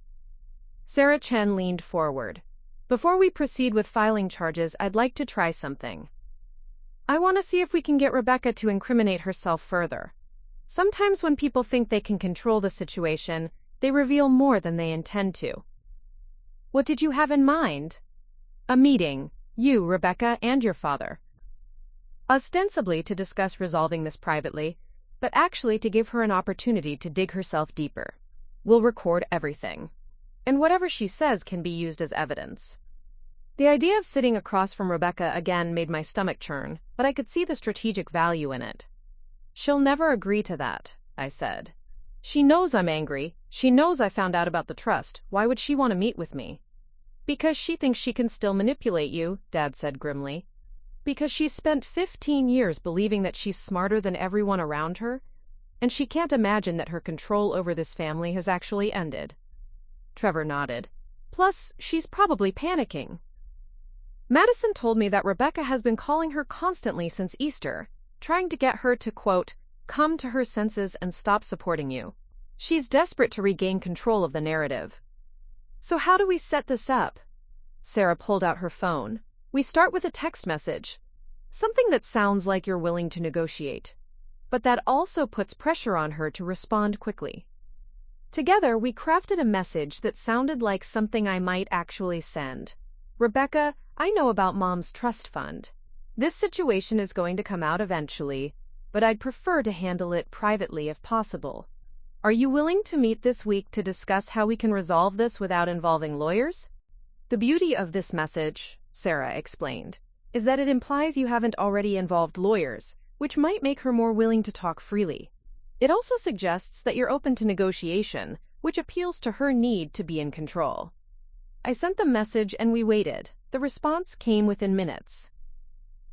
Sarah Chen leaned forward. Before we proceed with filing charges, I'd like to try something. I want to see if we can get Rebecca to incriminate herself further. Sometimes when people think they can control the situation, they reveal more than they intend to. What did you have in mind? A meeting, you, Rebecca, and your father. Ostensibly to discuss resolving this privately, but actually to give her an opportunity to dig herself deeper. We'll record everything. And whatever she says can be used as evidence. The idea of sitting across from Rebecca again made my stomach churn, but I could see the strategic value in it. She'll never agree to that, I said. She knows I'm angry. She knows I found out about the trust. Why would she want to meet with me? Because she thinks she can still manipulate you, Dad said grimly. Because she's spent 15 years believing that she's smarter than everyone around her, and she can't imagine that her control over this family has actually ended. Trevor nodded. Plus, she's probably panicking. Madison told me that Rebecca has been calling her constantly since Easter, trying to get her to, quote, come to her senses and stop supporting you. She's desperate to regain control of the narrative. So how do we set this up? Sarah pulled out her phone. We start with a text message. Something that sounds like you're willing to negotiate, but that also puts pressure on her to respond quickly. Together, we crafted a message that sounded like something I might actually send. Rebecca, I know about Mom's trust fund. This situation is going to come out eventually, but I'd prefer to handle it privately if possible. Are you willing to meet this week to discuss how we can resolve this without involving lawyers? The beauty of this message, Sarah explained, is that it implies you haven't already involved lawyers, which might make her more willing to talk freely. It also suggests that you're open to negotiation, which appeals to her need to be in control. I sent the message and we waited. The response came within minutes.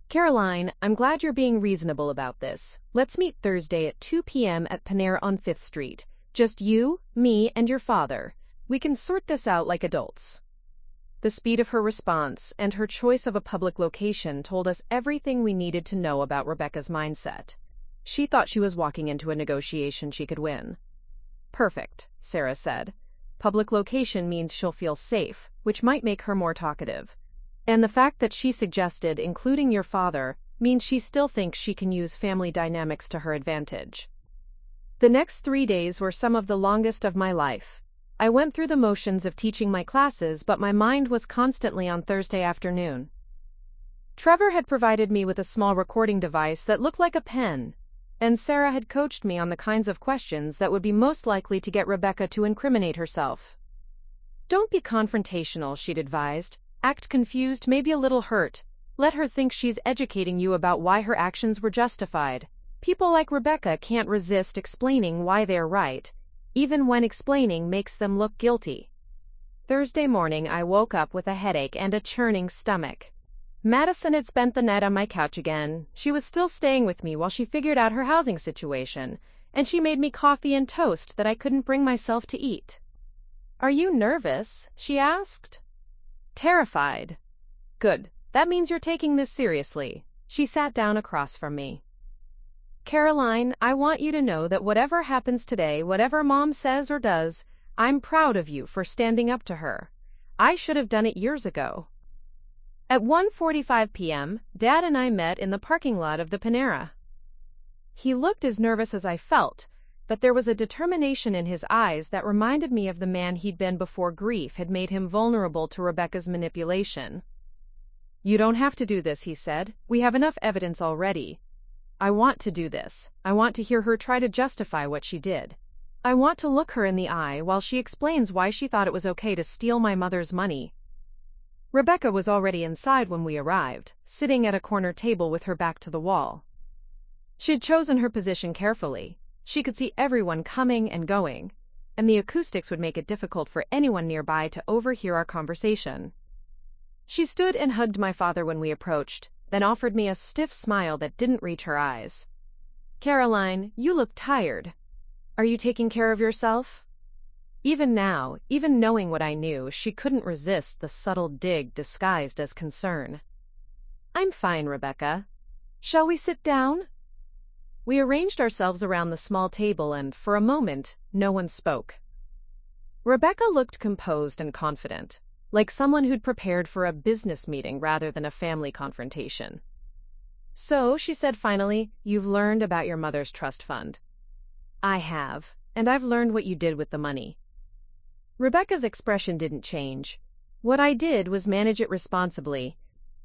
Caroline, I'm glad you're being reasonable about this. Let's meet Thursday at 2 p.m. at Panera on 5th Street. Just you, me, and your father. We can sort this out like adults. The speed of her response and her choice of a public location told us everything we needed to know about Rebecca's mindset. She thought she was walking into a negotiation she could win. Perfect, Sarah said. Public location means she'll feel safe, which might make her more talkative. And the fact that she suggested including your father means she still thinks she can use family dynamics to her advantage. The next 3 days were some of the longest of my life. I went through the motions of teaching my classes, but my mind was constantly on Thursday afternoon. Trevor had provided me with a small recording device that looked like a pen, and Sarah had coached me on the kinds of questions that would be most likely to get Rebecca to incriminate herself. Don't be confrontational, she'd advised. Act confused, maybe a little hurt. Let her think she's educating you about why her actions were justified. People like Rebecca can't resist explaining why they're right, even when explaining makes them look guilty. Thursday morning, I woke up with a headache and a churning stomach. Madison had spent the night on my couch again. She was still staying with me while she figured out her housing situation, and she made me coffee and toast that I couldn't bring myself to eat. Are you nervous? She asked. Terrified. Good. That means you're taking this seriously. She sat down across from me. Caroline, I want you to know that whatever happens today, whatever Mom says or does, I'm proud of you for standing up to her. I should have done it years ago. At 1:45 p.m., Dad and I met in the parking lot of the Panera. He looked as nervous as I felt, but there was a determination in his eyes that reminded me of the man he'd been before grief had made him vulnerable to Rebecca's manipulation. You don't have to do this, he said. We have enough evidence already. I want to do this. I want to hear her try to justify what she did. I want to look her in the eye while she explains why she thought it was okay to steal my mother's money. Rebecca was already inside when we arrived, sitting at a corner table with her back to the wall. She'd chosen her position carefully. She could see everyone coming and going, and the acoustics would make it difficult for anyone nearby to overhear our conversation. She stood and hugged my father when we approached, then offered me a stiff smile that didn't reach her eyes. Caroline, you look tired. Are you taking care of yourself? Even now, even knowing what I knew, she couldn't resist the subtle dig disguised as concern. I'm fine, Rebecca. Shall we sit down? We arranged ourselves around the small table and, for a moment, no one spoke. Rebecca looked composed and confident, like someone who'd prepared for a business meeting rather than a family confrontation. So, she said finally, you've learned about your mother's trust fund. I have, and I've learned what you did with the money. Rebecca's expression didn't change. What I did was manage it responsibly.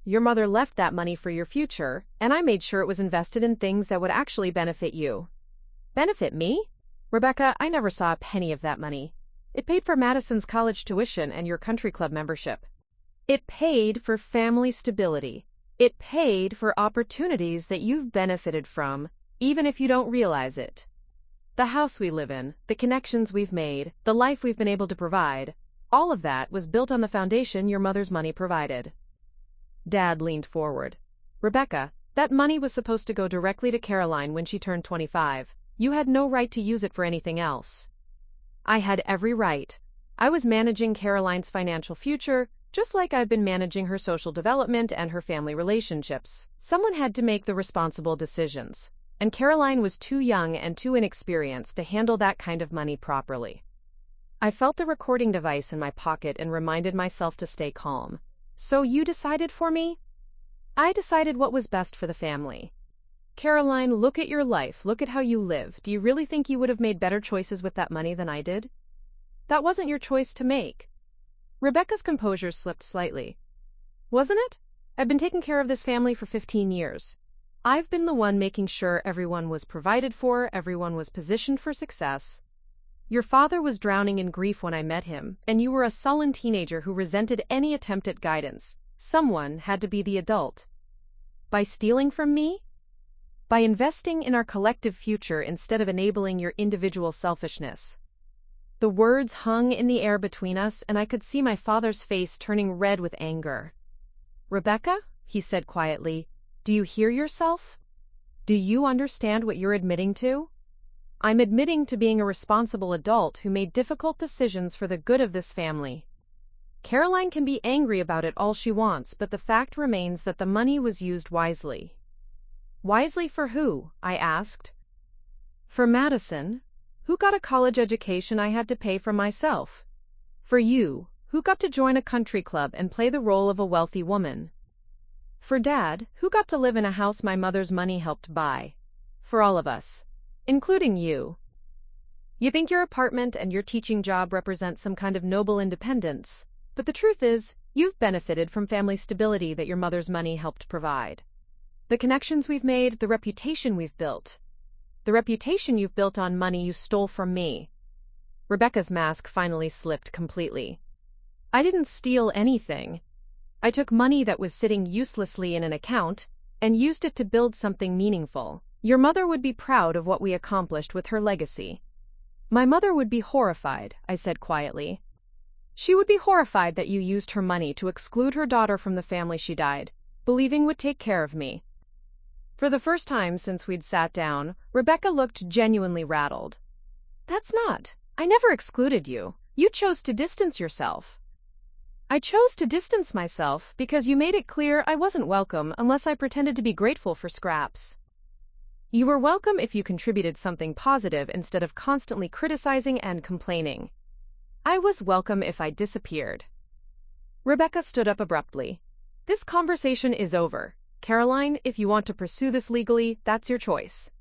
Your mother left that money for your future, and I made sure it was invested in things that would actually benefit you. Benefit me? Rebecca, I never saw a penny of that money. It paid for Madison's college tuition and your country club membership. It paid for family stability. It paid for opportunities that you've benefited from, even if you don't realize it. The house we live in, the connections we've made, the life we've been able to provide, all of that was built on the foundation your mother's money provided. Dad leaned forward. Rebecca, that money was supposed to go directly to Caroline when she turned 25. You had no right to use it for anything else. I had every right. I was managing Caroline's financial future, just like I've been managing her social development and her family relationships. Someone had to make the responsible decisions. and Caroline was too young and too inexperienced to handle that kind of money properly. I felt the recording device in my pocket and reminded myself to stay calm. So you decided for me? I decided what was best for the family. Caroline, look at your life. Look at how you live. Do you really think you would have made better choices with that money than I did? That wasn't your choice to make. Rebecca's composure slipped slightly. Wasn't it? I've been taking care of this family for 15 years. I've been the one making sure everyone was provided for, everyone was positioned for success. Your father was drowning in grief when I met him, and you were a sullen teenager who resented any attempt at guidance. Someone had to be the adult. By stealing from me? By investing in our collective future instead of enabling your individual selfishness. The words hung in the air between us, and I could see my father's face turning red with anger. Rebecca, he said quietly, do you hear yourself? Do you understand what you're admitting to? I'm admitting to being a responsible adult who made difficult decisions for the good of this family. Caroline can be angry about it all she wants, but the fact remains that the money was used wisely. Wisely for who? I asked. For Madison, who got a college education I had to pay for myself. For you, who got to join a country club and play the role of a wealthy woman. For Dad, who got to live in a house my mother's money helped buy. For all of us. Including you. You think your apartment and your teaching job represent some kind of noble independence, but the truth is, you've benefited from family stability that your mother's money helped provide. The connections we've made, the reputation we've built. The reputation you've built on money you stole from me. Rebecca's mask finally slipped completely. I didn't steal anything. I took money that was sitting uselessly in an account and used it to build something meaningful. Your mother would be proud of what we accomplished with her legacy. My mother would be horrified, I said quietly. She would be horrified that you used her money to exclude her daughter from the family she died, believing would take care of me. For the first time since we'd sat down, Rebecca looked genuinely rattled. That's not. I never excluded you. You chose to distance yourself. I chose to distance myself because you made it clear I wasn't welcome unless I pretended to be grateful for scraps. You were welcome if you contributed something positive instead of constantly criticizing and complaining. I was welcome if I disappeared. Rebecca stood up abruptly. This conversation is over. Caroline, if you want to pursue this legally, that's your choice.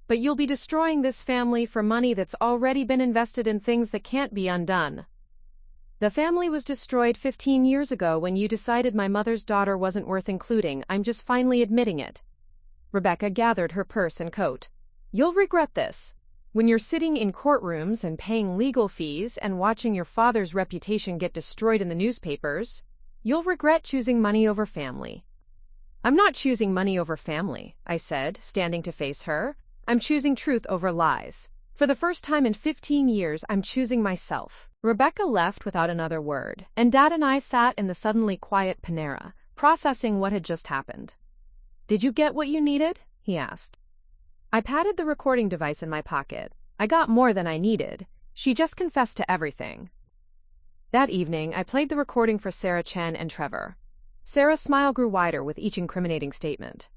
But you'll be destroying this family for money that's already been invested in things that can't be undone. The family was destroyed 15 years ago when you decided my mother's daughter wasn't worth including. I'm just finally admitting it. Rebecca gathered her purse and coat. You'll regret this. When you're sitting in courtrooms and paying legal fees and watching your father's reputation get destroyed in the newspapers, you'll regret choosing money over family. I'm not choosing money over family, I said, standing to face her. I'm choosing truth over lies. For the first time in 15 years, I'm choosing myself. Rebecca left without another word, and Dad and I sat in the suddenly quiet Panera, processing what had just happened. Did you get what you needed? He asked. I patted the recording device in my pocket. I got more than I needed. She just confessed to everything. That evening, I played the recording for Sarah Chen and Trevor. Sarah's smile grew wider with each incriminating statement.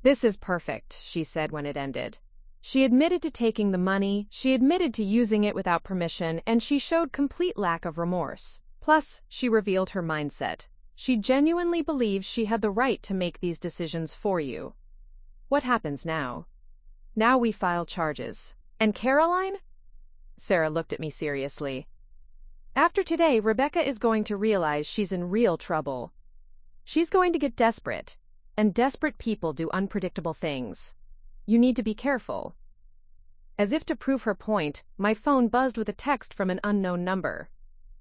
This is perfect, she said when it ended. She admitted to taking the money, she admitted to using it without permission, and she showed complete lack of remorse. Plus, she revealed her mindset. She genuinely believes she had the right to make these decisions for you. What happens now? Now we file charges. And Caroline? Sarah looked at me seriously. After today, Rebecca is going to realize she's in real trouble. She's going to get desperate. And desperate people do unpredictable things. You need to be careful. As if to prove her point, my phone buzzed with a text from an unknown number.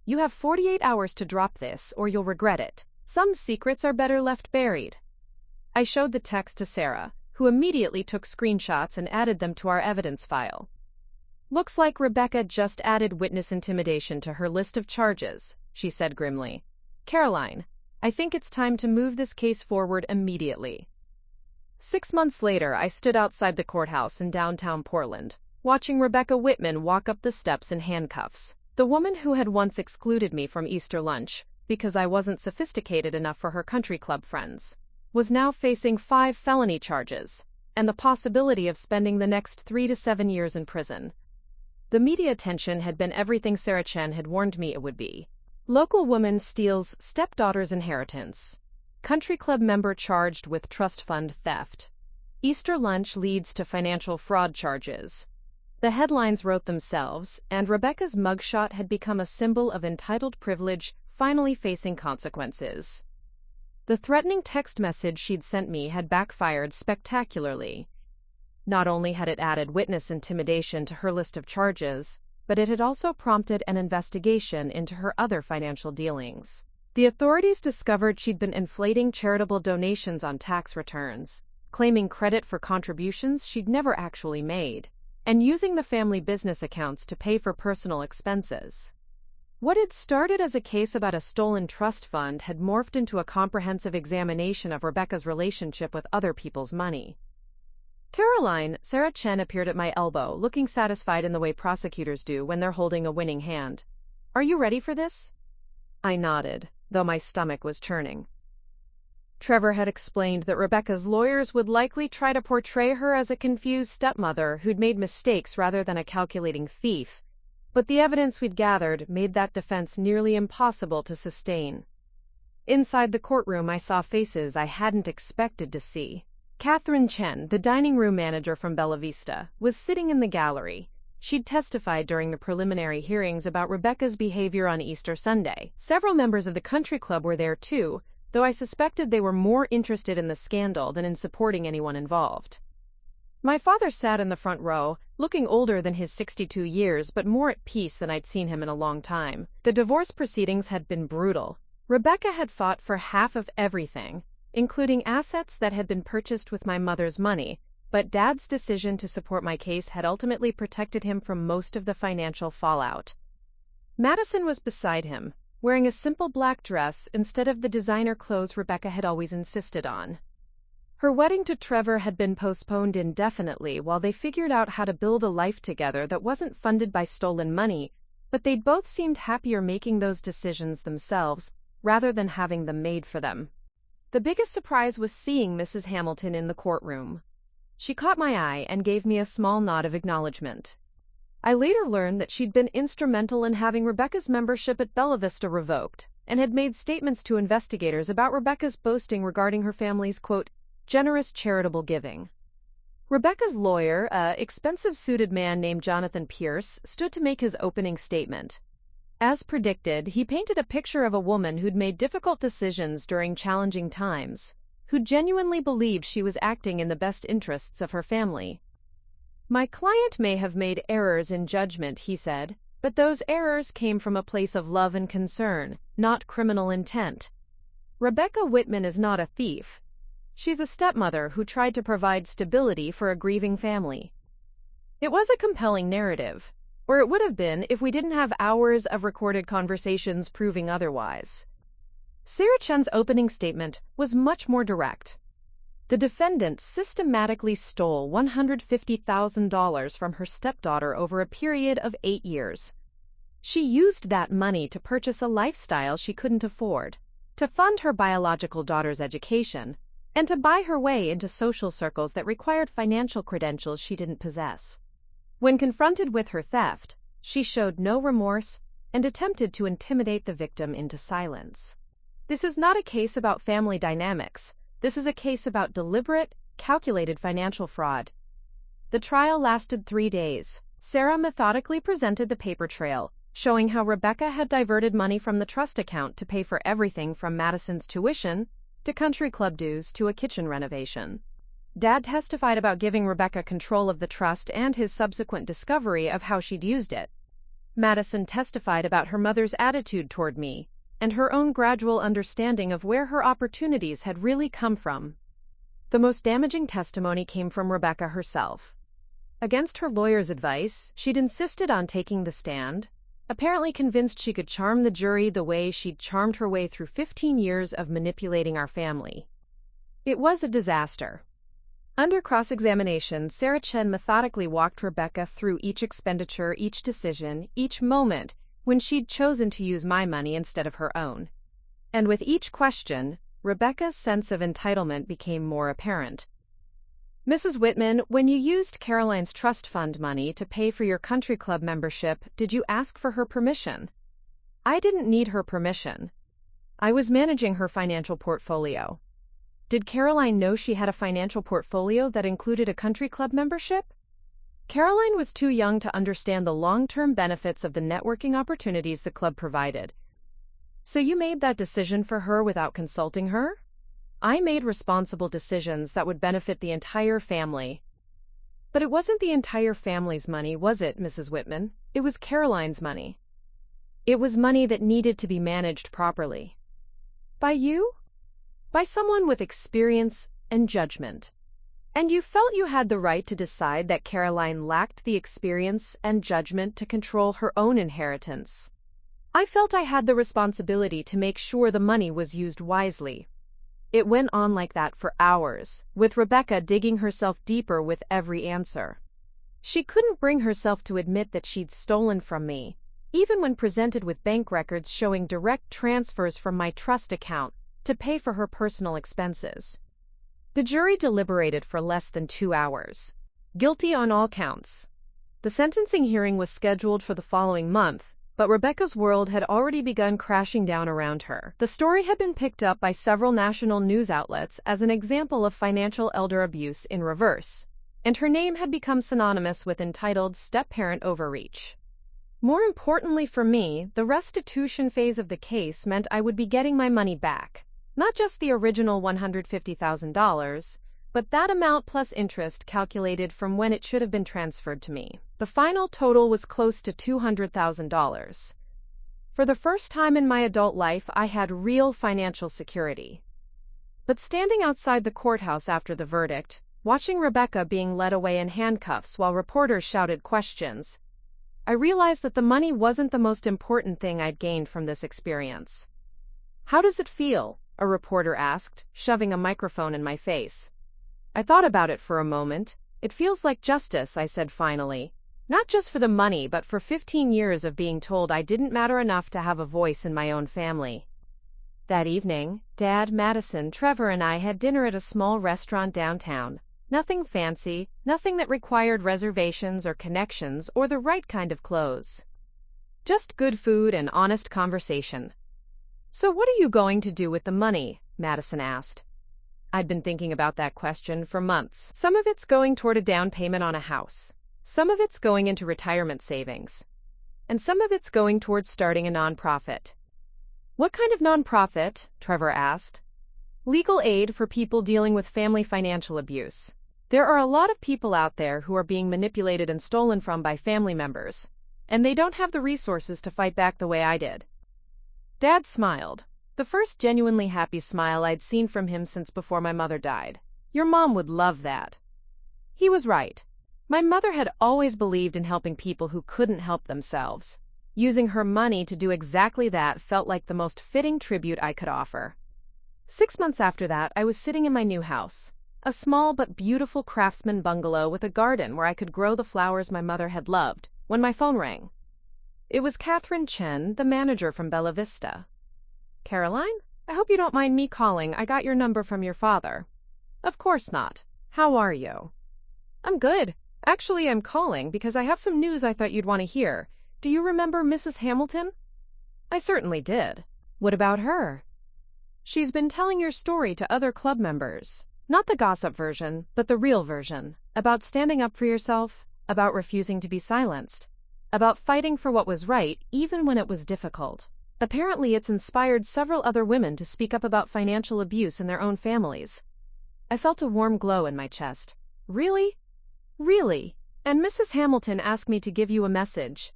You have 48 hours to drop this, or you'll regret it. Some secrets are better left buried. I showed the text to Sarah, who immediately took screenshots and added them to our evidence file. Looks like Rebecca just added witness intimidation to her list of charges, she said grimly. Caroline, I think it's time to move this case forward immediately. 6 months later, I stood outside the courthouse in downtown Portland, watching Rebecca Whitman walk up the steps in handcuffs. The woman who had once excluded me from Easter lunch because I wasn't sophisticated enough for her country club friends was now facing 5 felony charges. and the possibility of spending the next 3 to 7 years in prison. The media attention had been everything Sarah Chen had warned me it would be. Local woman steals stepdaughter's inheritance. Country club member charged with trust fund theft. Easter lunch leads to financial fraud charges. The headlines wrote themselves, and Rebecca's mugshot had become a symbol of entitled privilege finally facing consequences. The threatening text message she'd sent me had backfired spectacularly. Not only had it added witness intimidation to her list of charges, but it had also prompted an investigation into her other financial dealings. The authorities discovered she'd been inflating charitable donations on tax returns, claiming credit for contributions she'd never actually made, and using the family business accounts to pay for personal expenses. What had started as a case about a stolen trust fund had morphed into a comprehensive examination of Rebecca's relationship with other people's money. Caroline, Sarah Chen appeared at my elbow, looking satisfied in the way prosecutors do when they're holding a winning hand. "Are you ready for this?" I nodded, though my stomach was churning. Trevor had explained that Rebecca's lawyers would likely try to portray her as a confused stepmother who'd made mistakes rather than a calculating thief, but the evidence we'd gathered made that defense nearly impossible to sustain. Inside the courtroom, I saw faces I hadn't expected to see. Catherine Chen, the dining room manager from Bellavista, was sitting in the gallery. She'd testified during the preliminary hearings about Rebecca's behavior on Easter Sunday. Several members of the country club were there too, though I suspected they were more interested in the scandal than in supporting anyone involved. My father sat in the front row, looking older than his 62 years but more at peace than I'd seen him in a long time. The divorce proceedings had been brutal. Rebecca had fought for half of everything, including assets that had been purchased with my mother's money, but Dad's decision to support my case had ultimately protected him from most of the financial fallout. Madison was beside him, wearing a simple black dress instead of the designer clothes Rebecca had always insisted on. Her wedding to Trevor had been postponed indefinitely while they figured out how to build a life together that wasn't funded by stolen money, but they'd both seemed happier making those decisions themselves rather than having them made for them. The biggest surprise was seeing Mrs. Hamilton in the courtroom. She caught my eye and gave me a small nod of acknowledgement. I later learned that she'd been instrumental in having Rebecca's membership at Bellavista revoked, and had made statements to investigators about Rebecca's boasting regarding her family's, quote, generous charitable giving. Rebecca's lawyer, a expensive-suited man named Jonathan Pierce, stood to make his opening statement. As predicted, he painted a picture of a woman who'd made difficult decisions during challenging times, who genuinely believed she was acting in the best interests of her family. My client may have made errors in judgment, he said, but those errors came from a place of love and concern, not criminal intent. Rebecca Whitman is not a thief. She's a stepmother who tried to provide stability for a grieving family. It was a compelling narrative, or it would have been if we didn't have hours of recorded conversations proving otherwise. Sarah Chen's opening statement was much more direct. The defendant systematically stole $150,000 from her stepdaughter over a period of 8 years. She used that money to purchase a lifestyle she couldn't afford, to fund her biological daughter's education, and to buy her way into social circles that required financial credentials she didn't possess. When confronted with her theft, she showed no remorse and attempted to intimidate the victim into silence. This is not a case about family dynamics. This is a case about deliberate, calculated financial fraud. The trial lasted 3 days. Sarah methodically presented the paper trail, showing how Rebecca had diverted money from the trust account to pay for everything from Madison's tuition to country club dues to a kitchen renovation. Dad testified about giving Rebecca control of the trust and his subsequent discovery of how she'd used it. Madison testified about her mother's attitude toward me and her own gradual understanding of where her opportunities had really come from. The most damaging testimony came from Rebecca herself. Against her lawyer's advice, she'd insisted on taking the stand, apparently convinced she could charm the jury the way she'd charmed her way through 15 years of manipulating our family. It was a disaster. Under cross-examination, Sarah Chen methodically walked Rebecca through each expenditure, each decision, each moment when she'd chosen to use my money instead of her own. And with each question, Rebecca's sense of entitlement became more apparent. Mrs. Whitman, when you used Caroline's trust fund money to pay for your country club membership, did you ask for her permission? I didn't need her permission. I was managing her financial portfolio. Did Caroline know she had a financial portfolio that included a country club membership? Caroline was too young to understand the long-term benefits of the networking opportunities the club provided. So you made that decision for her without consulting her? I made responsible decisions that would benefit the entire family. But it wasn't the entire family's money, was it, Mrs. Whitman? It was Caroline's money. It was money that needed to be managed properly. By you? By someone with experience and judgment. And you felt you had the right to decide that Caroline lacked the experience and judgment to control her own inheritance. I felt I had the responsibility to make sure the money was used wisely. It went on like that for hours, with Rebecca digging herself deeper with every answer. She couldn't bring herself to admit that she'd stolen from me, even when presented with bank records showing direct transfers from my trust account to pay for her personal expenses. The jury deliberated for less than 2 hours. Guilty on all counts. The sentencing hearing was scheduled for the following month, but Rebecca's world had already begun crashing down around her. The story had been picked up by several national news outlets as an example of financial elder abuse in reverse, and her name had become synonymous with entitled step-parent overreach. More importantly for me, the restitution phase of the case meant I would be getting my money back, not just the original $150,000, but that amount plus interest calculated from when it should have been transferred to me. The final total was close to $200,000. For the first time in my adult life, I had real financial security. But standing outside the courthouse after the verdict, watching Rebecca being led away in handcuffs while reporters shouted questions, I realized that the money wasn't the most important thing I'd gained from this experience. "How does it feel?" a reporter asked, shoving a microphone in my face. I thought about it for a moment. "It feels like justice," I said finally. Not just for the money, but for 15 years of being told I didn't matter enough to have a voice in my own family. That evening, Dad, Madison, Trevor, and I had dinner at a small restaurant downtown. Nothing fancy, nothing that required reservations or connections or the right kind of clothes. Just good food and honest conversation. "So what are you going to do with the money?" Madison asked. I'd been thinking about that question for months. Some of it's going toward a down payment on a house. Some of it's going into retirement savings. And some of it's going towards starting a nonprofit. "What kind of nonprofit?" Trevor asked. "Legal aid for people dealing with family financial abuse. There are a lot of people out there who are being manipulated and stolen from by family members, and they don't have the resources to fight back the way I did." Dad smiled. The first genuinely happy smile I'd seen from him since before my mother died. "Your mom would love that." He was right. My mother had always believed in helping people who couldn't help themselves. Using her money to do exactly that felt like the most fitting tribute I could offer. 6 months after that, I was sitting in my new house, a small but beautiful craftsman bungalow with a garden where I could grow the flowers my mother had loved, when my phone rang. It was Catherine Chen, the manager from Bellavista. "Caroline? I hope you don't mind me calling. I got your number from your father." "Of course not. How are you?" "I'm good. Actually, I'm calling because I have some news I thought you'd want to hear. Do you remember Mrs. Hamilton?" I certainly did. "What about her?" "She's been telling your story to other club members. Not the gossip version, but the real version. About standing up for yourself, about refusing to be silenced, about fighting for what was right even when it was difficult. Apparently, it's inspired several other women to speak up about financial abuse in their own families." I felt a warm glow in my chest. "Really? Really? And Mrs. Hamilton asked me to give you a message.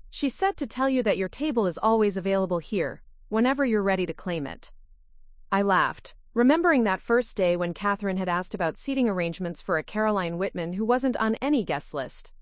She said to tell you that your table is always available here, whenever you're ready to claim it." I laughed, remembering that first day when Catherine had asked about seating arrangements for a Caroline Whitman who wasn't on any guest list.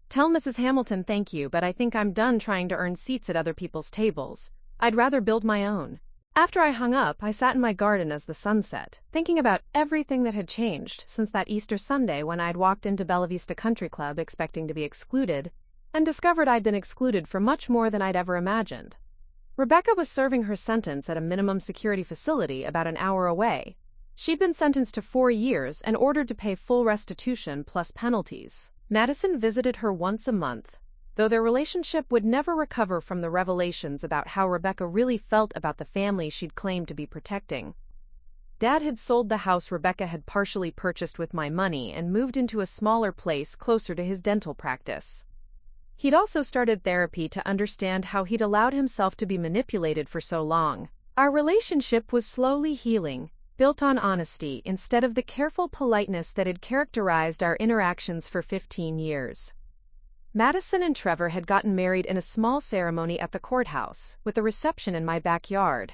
"Tell Mrs. Hamilton thank you, but I think I'm done trying to earn seats at other people's tables. I'd rather build my own." After I hung up, I sat in my garden as the sun set, thinking about everything that had changed since that Easter Sunday when I'd walked into Bellavista Country Club expecting to be excluded, and discovered I'd been excluded for much more than I'd ever imagined. Rebecca was serving her sentence at a minimum security facility about an hour away. She'd been sentenced to 4 years and ordered to pay full restitution plus penalties. Madison visited her once a month, though their relationship would never recover from the revelations about how Rebecca really felt about the family she'd claimed to be protecting. Dad had sold the house Rebecca had partially purchased with my money and moved into a smaller place closer to his dental practice. He'd also started therapy to understand how he'd allowed himself to be manipulated for so long. Our relationship was slowly healing, built on honesty instead of the careful politeness that had characterized our interactions for 15 years. Madison and Trevor had gotten married in a small ceremony at the courthouse, with a reception in my backyard.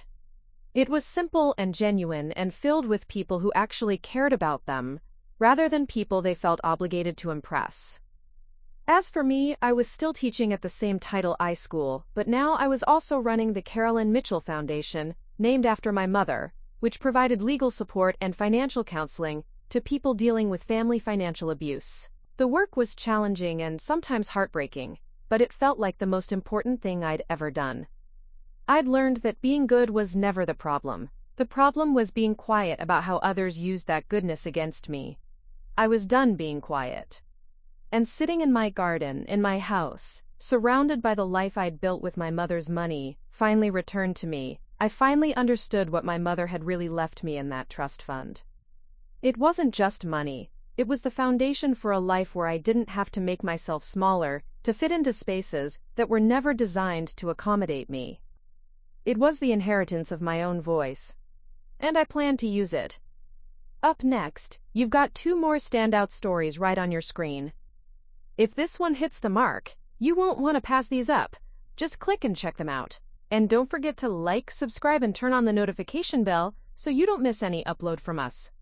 It was simple and genuine and filled with people who actually cared about them, rather than people they felt obligated to impress. As for me, I was still teaching at the same Title I school, but now I was also running the Carolyn Mitchell Foundation, named after my mother, which provided legal support and financial counseling to people dealing with family financial abuse. The work was challenging and sometimes heartbreaking, but it felt like the most important thing I'd ever done. I'd learned that being good was never the problem. The problem was being quiet about how others used that goodness against me. I was done being quiet. And sitting in my garden, in my house, surrounded by the life I'd built with my mother's money, finally returned to me. I finally understood what my mother had really left me in that trust fund. It wasn't just money. It was the foundation for a life where I didn't have to make myself smaller to fit into spaces that were never designed to accommodate me. It was the inheritance of my own voice. And I plan to use it. Up next, you've got 2 more standout stories right on your screen. If this one hits the mark, you won't want to pass these up. Just click and check them out. And don't forget to like, subscribe, and turn on the notification bell so you don't miss any upload from us.